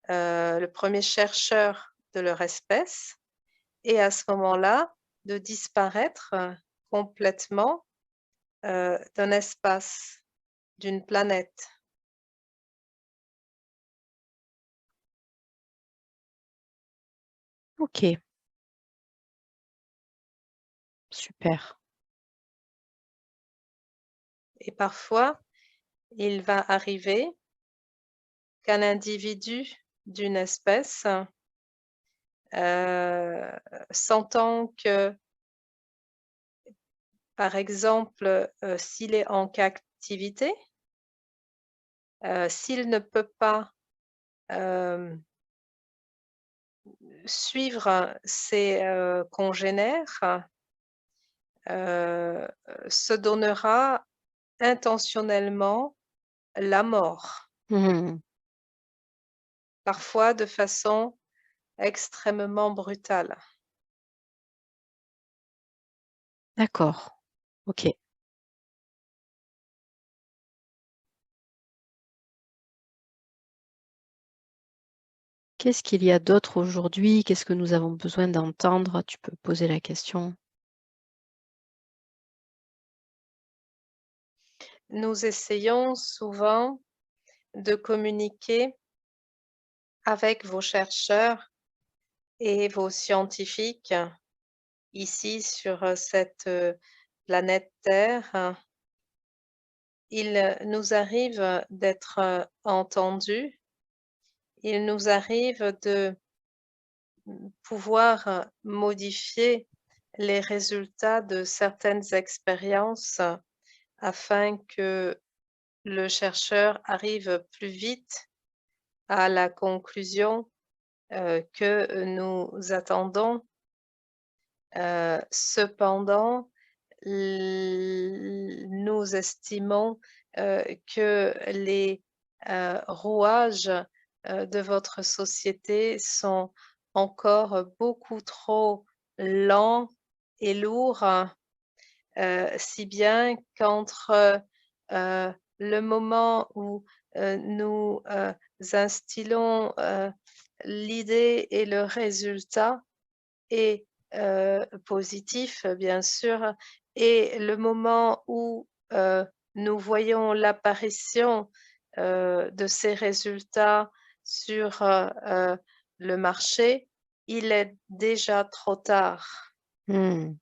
le premier chercheur de leur espèce, et à ce moment-là, de disparaître complètement d'un espace, d'une planète. Ok, super. Et parfois, il va arriver qu'un individu d'une espèce, sentant que, par exemple, s'il est en captivité, s'il ne peut pas suivre ses congénères, se donnera intentionnellement la mort, Hmm. parfois de façon extrêmement brutale. D'accord. Ok. Qu'est-ce qu'il y a d'autre aujourd'hui? Qu'est-ce que nous avons besoin d'entendre? Tu peux poser la question. Nous essayons souvent de communiquer avec vos chercheurs et vos scientifiques ici sur cette planète Terre. Il nous arrive d'être entendus. Il nous arrive de pouvoir modifier les résultats de certaines expériences afin que le chercheur arrive plus vite à la conclusion que nous attendons. Cependant, nous estimons que les rouages de votre société sont encore beaucoup trop lents et lourds, si bien qu'entre le moment où nous instillons l'idée et le résultat est positif, bien sûr, et le moment où nous voyons l'apparition de ces résultats sur le marché, il est déjà trop tard. Hmm.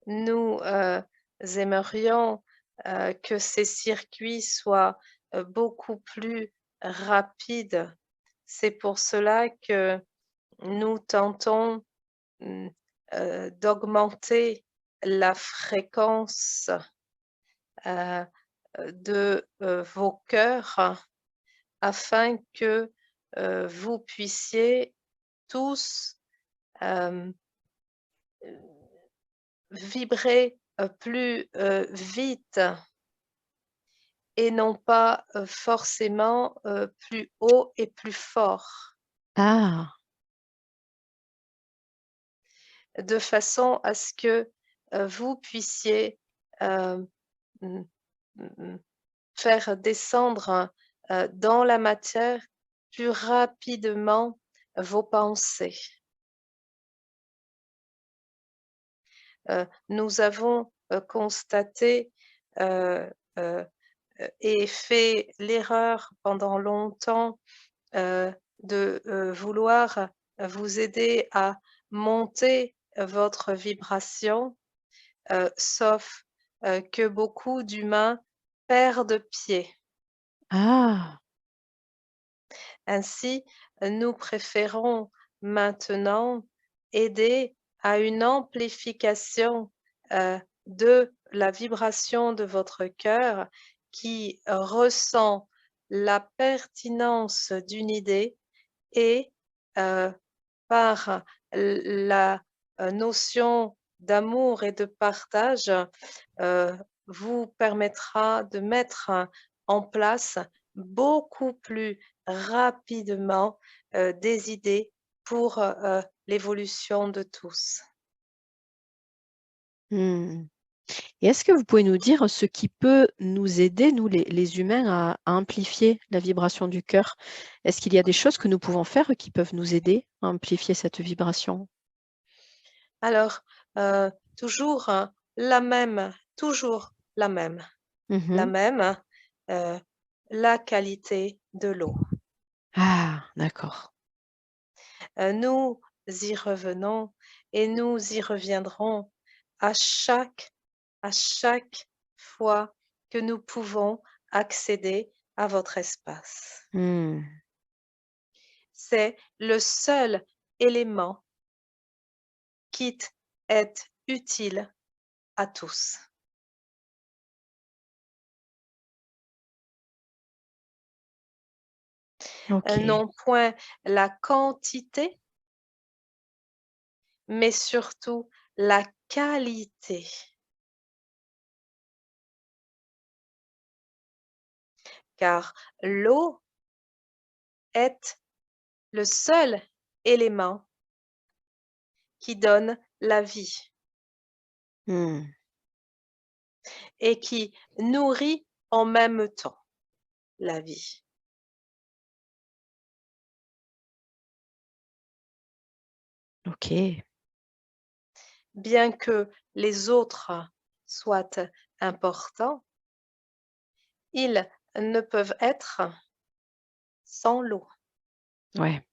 Nous aimerions que ces circuits soient beaucoup plus rapides. C'est pour cela que nous tentons d'augmenter la fréquence de vos cœurs afin que vous puissiez tous vibrer plus vite et non pas forcément plus haut et plus fort, Ah, de façon à ce que vous puissiez mm, mm, faire descendre dans la matière plus rapidement vos pensées. Nous avons constaté et fait l'erreur pendant longtemps de vouloir vous aider à monter votre vibration, sauf que beaucoup d'humains perdent pied. Ah! Ainsi, nous préférons maintenant aider à une amplification de la vibration de votre cœur qui ressent la pertinence d'une idée et par la notion d'amour et de partage, vous permettra de mettre en place beaucoup plus rapidement des idées pour l'évolution de tous. Mmh. Et est-ce que vous pouvez nous dire ce qui peut nous aider, nous les humains, à amplifier la vibration du cœur? Est-ce qu'il y a des choses que nous pouvons faire qui peuvent nous aider à amplifier cette vibration? Alors, toujours toujours la Mmh. même, euh, la qualité de l'eau. Ah, d'accord. Nous y revenons et nous y reviendrons à chaque fois que nous pouvons accéder à votre espace. Mmh. C'est le seul élément qui est utile à tous. OK. Non point la quantité, mais surtout la qualité. Car l'eau est le seul élément qui donne la vie Mmh. et qui nourrit en même temps la vie. OK. Bien que les autres soient importants, ils ne peuvent être sans l'eau. Ouais.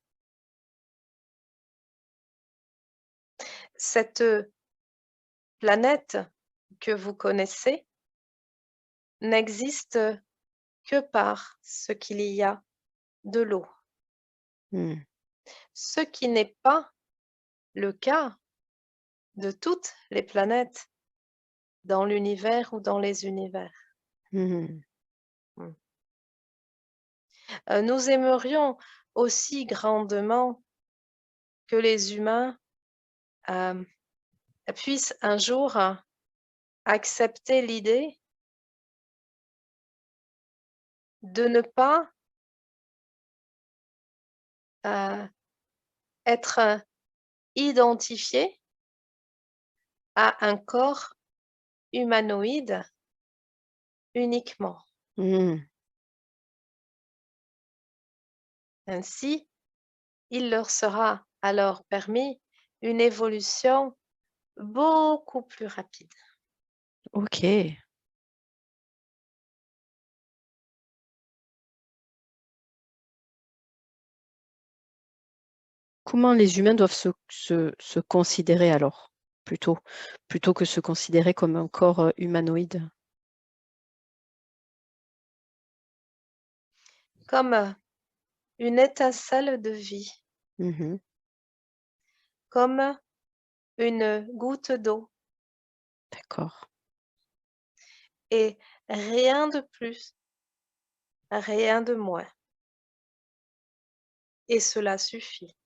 Cette planète que vous connaissez n'existe que par ce qu'il y a de l'eau, Mmh. ce qui n'est pas le cas de toutes les planètes dans l'univers ou dans les univers. Mmh. Mm. Nous aimerions aussi grandement que les humains euh, puissent un jour accepter l'idée de ne pas euh, être identifié à un corps humanoïde uniquement. Mmh. Ainsi, il leur sera alors permis une évolution beaucoup plus rapide. OK. Comment les humains doivent se considérer alors? Plutôt plutôt que se considérer comme un corps, humanoïde? Comme une étincelle de vie, Mmh. comme une goutte d'eau D'accord. et rien de plus, rien de moins. Et cela suffit.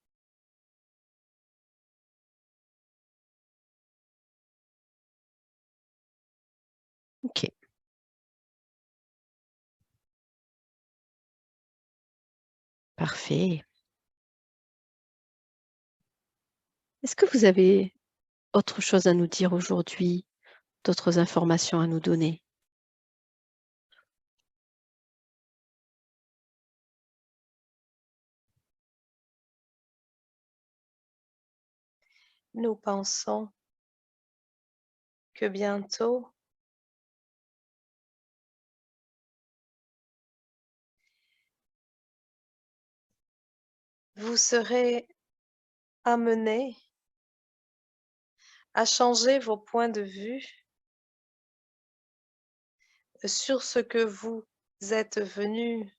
OK, parfait. Est-ce que vous avez autre chose à nous dire aujourd'hui, d'autres informations à nous donner? Nous pensons que bientôt, vous serez amenés à changer vos points de vue sur ce que vous êtes venus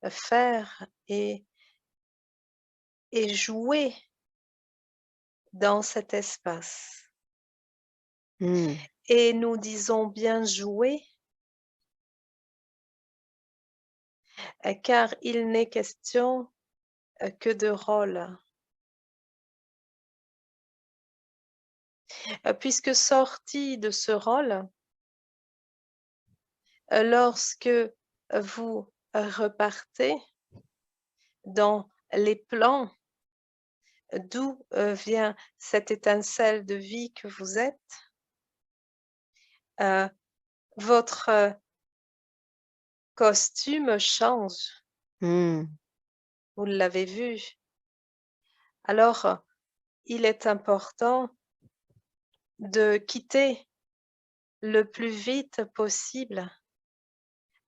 faire et jouer dans cet espace. Hmm. Et nous disons bien jouer, car il n'est question que de rôle. Puisque sorti de ce rôle, lorsque vous repartez dans les plans d'où vient cette étincelle de vie que vous êtes, votre costume change, Hmm. vous l'avez vu. Alors, il est important de quitter le plus vite possible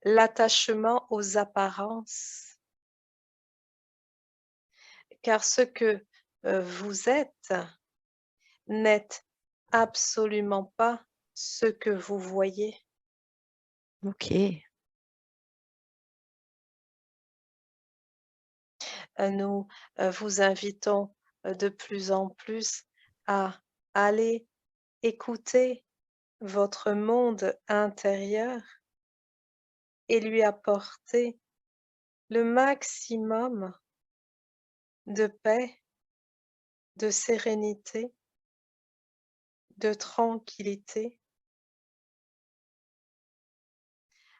l'attachement aux apparences, car ce que vous êtes n'est absolument pas ce que vous voyez. Ok. Nous vous invitons de plus en plus à aller écouter votre monde intérieur et lui apporter le maximum de paix, de sérénité, de tranquillité,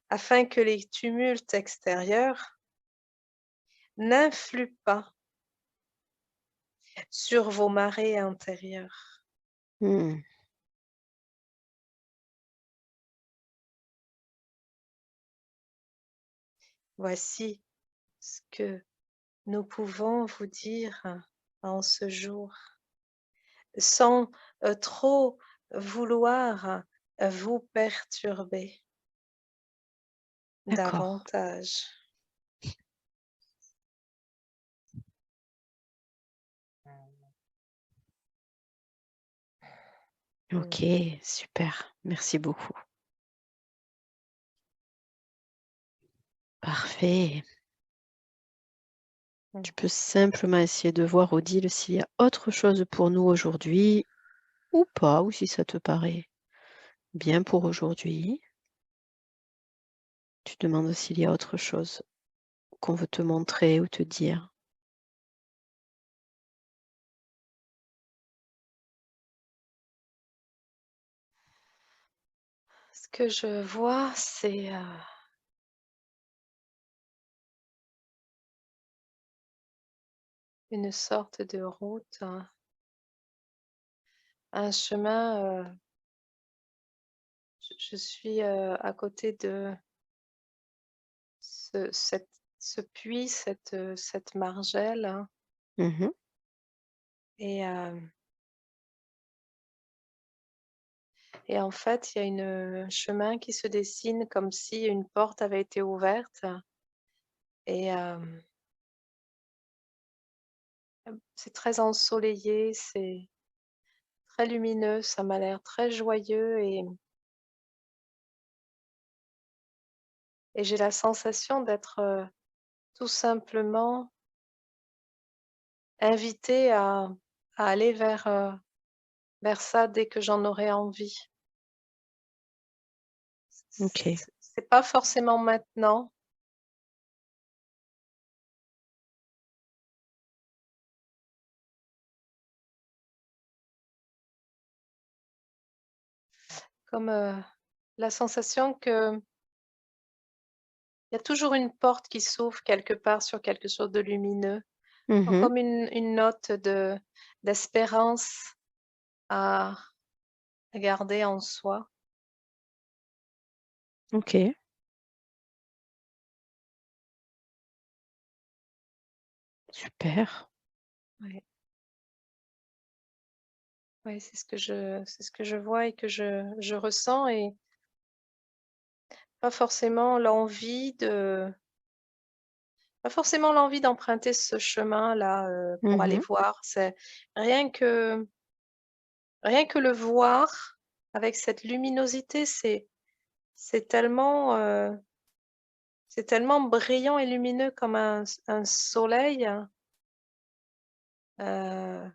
afin que les tumultes extérieurs n'influent pas sur vos marées intérieures. Hmm. Voici ce que nous pouvons vous dire en ce jour, sans trop vouloir vous perturber D'accord. davantage. Ok, super. Merci beaucoup. Parfait. Tu peux simplement essayer de voir, Odile, s'il y a autre chose pour nous aujourd'hui ou pas, ou si ça te paraît bien pour aujourd'hui. Tu demandes s'il y a autre chose qu'on veut te montrer ou te dire. Ce que je vois, c'est une sorte de route, un chemin. Je suis à côté de ce puits, cette margelle, hein, Mhm, et, et en fait, il y a un chemin qui se dessine comme si une porte avait été ouverte. Et c'est très ensoleillé, c'est très lumineux, ça m'a l'air très joyeux et j'ai la sensation d'être tout simplement invitée à aller vers ça dès que j'en aurai envie. ok, C'est pas forcément maintenant, comme la sensation que il y a toujours une porte qui s'ouvre quelque part sur quelque chose de lumineux, mhm, comme une note d'espérance à garder en soi. OK, super. Ouais, ouais, c'est ce que je vois et que je ressens et pas forcément l'envie de pas forcément l'envie d'emprunter ce chemin-là, pour aller Mmh. voir. C'est rien que rien que le voir avec cette luminosité, c'est c'est tellement brillant et lumineux comme un soleil, heu,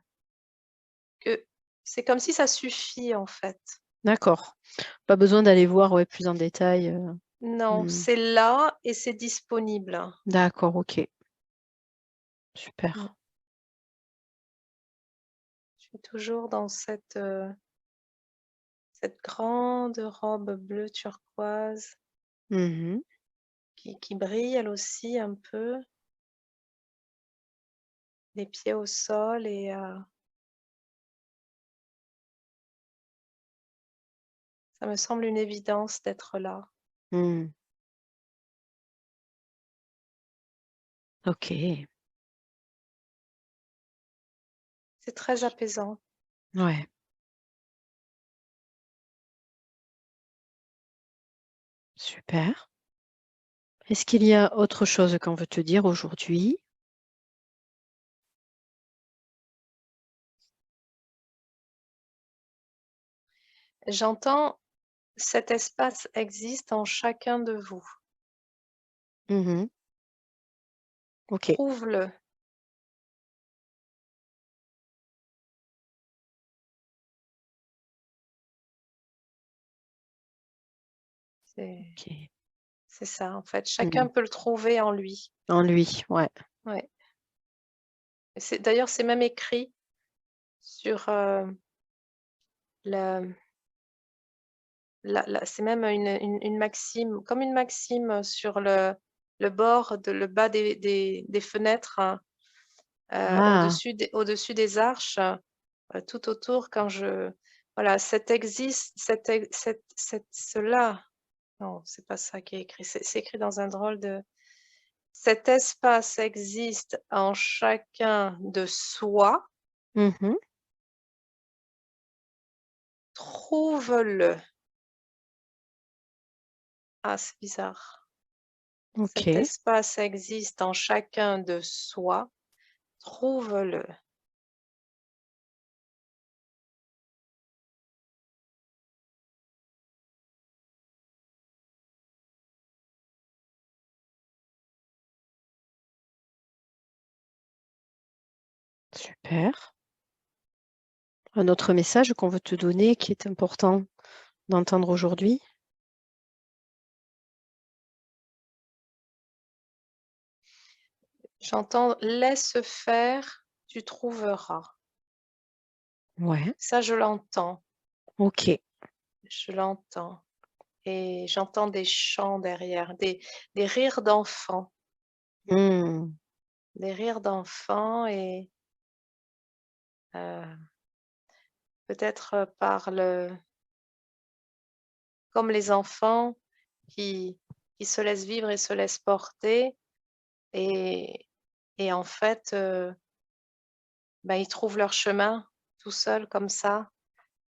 que c'est comme si ça suffit, en fait. D'accord. Pas besoin d'aller voir, ouais, plus en détail, Non, mmh. c'est là et c'est disponible. D'accord, OK, super. Mmh. Je suis toujours dans cette grande robe bleu turquoise Mmh. qui brille elle aussi un peu, les pieds au sol et ça me semble une évidence d'être là. Mmh. OK, C'est très apaisant. ouais, super. Est-ce qu'il y a autre chose qu'on veut te dire aujourd'hui? J'entends: «Cet espace existe en chacun de vous. Mmh. OK, Trouve-le». C'est OK. c'est ça, en fait, chacun Mmh. peut le trouver en lui. En lui, ouais. Ouais, et c'est même écrit sur, le la c'est même une maxime, comme une maxime, sur le bord de le bas des fenêtres, hein, Ah! au-dessus des arches, tout autour quand je voilà, cet existe cet ex cet cela non, c'est pas ça qui est écrit, c'est écrit dans un drôle de cet espace existe en chacun de soi, Mmh. trouve-le. Ah, c'est bizarre. Cet OK, espace existe en chacun de soi, trouve-le. super. Un autre message qu'on veut te donner qui est important d'entendre aujourd'hui? J'entends: «Laisse faire, tu trouveras». Ouais, Ça, OK. je l'entends et j'entends des chants derrière, des rires d'enfants, Mmh. des rires d'enfants et heu, peut-être, par le comme les enfants qui qui se laissent vivre et se laissent porter et en fait, bah, ils trouvent leur chemin tout seuls comme ça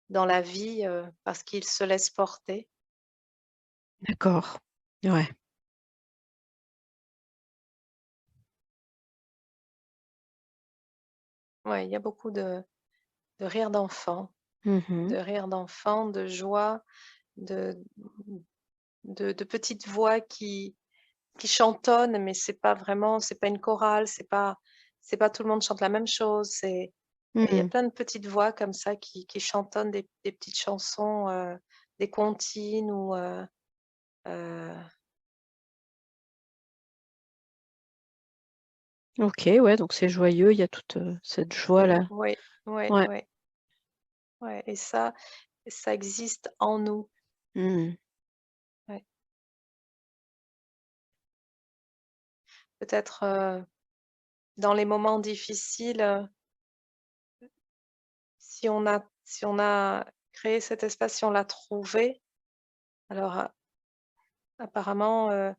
dans la vie, parce qu'ils se laissent porter. D'accord. Ouais. Ouais, il y a beaucoup de rires d'enfants, Mmh. de joie, de de petites voix qui chantonnent, mais c'est pas une chorale, c'est pas tout le monde chante la même chose, il y a Mmh. plein de petites voix comme ça qui chantonnent des petites chansons, des comptines ou heu, OK, ouais, donc c'est joyeux, il y a toute, cette joie-là. oui, ouais, Ouais. ouais, ouais et ça existe en nous. Mmh. Ouais. Peut-être, dans les moments difficiles, si on a créé cet espace, si on l'a trouvé, alors apparemment,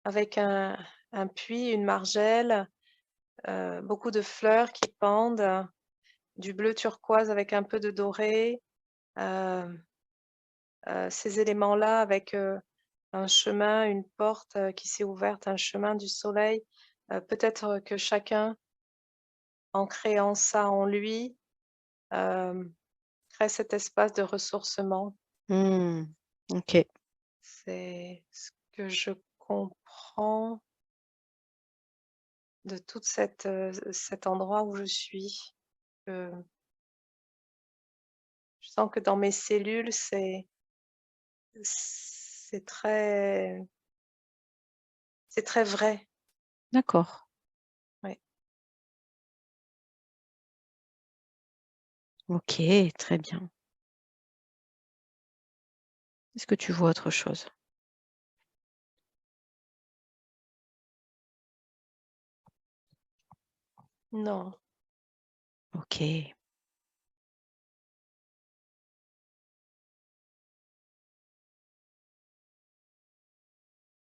avec un puits, une margelle, beaucoup de fleurs qui pendent, du bleu turquoise avec un peu de doré, heu ces éléments-là avec, un chemin, une porte, qui s'est ouverte, un chemin du soleil, peut-être que chacun, en créant ça en lui, hem, crée cet espace de ressourcement. Mmh. OK. C'est ce que je comprends de toute cet endroit où je suis. Que je sens que dans mes cellules, c'est très vrai. D'accord. Oui. OK, très bien. Est-ce que tu vois autre chose? Non. OK.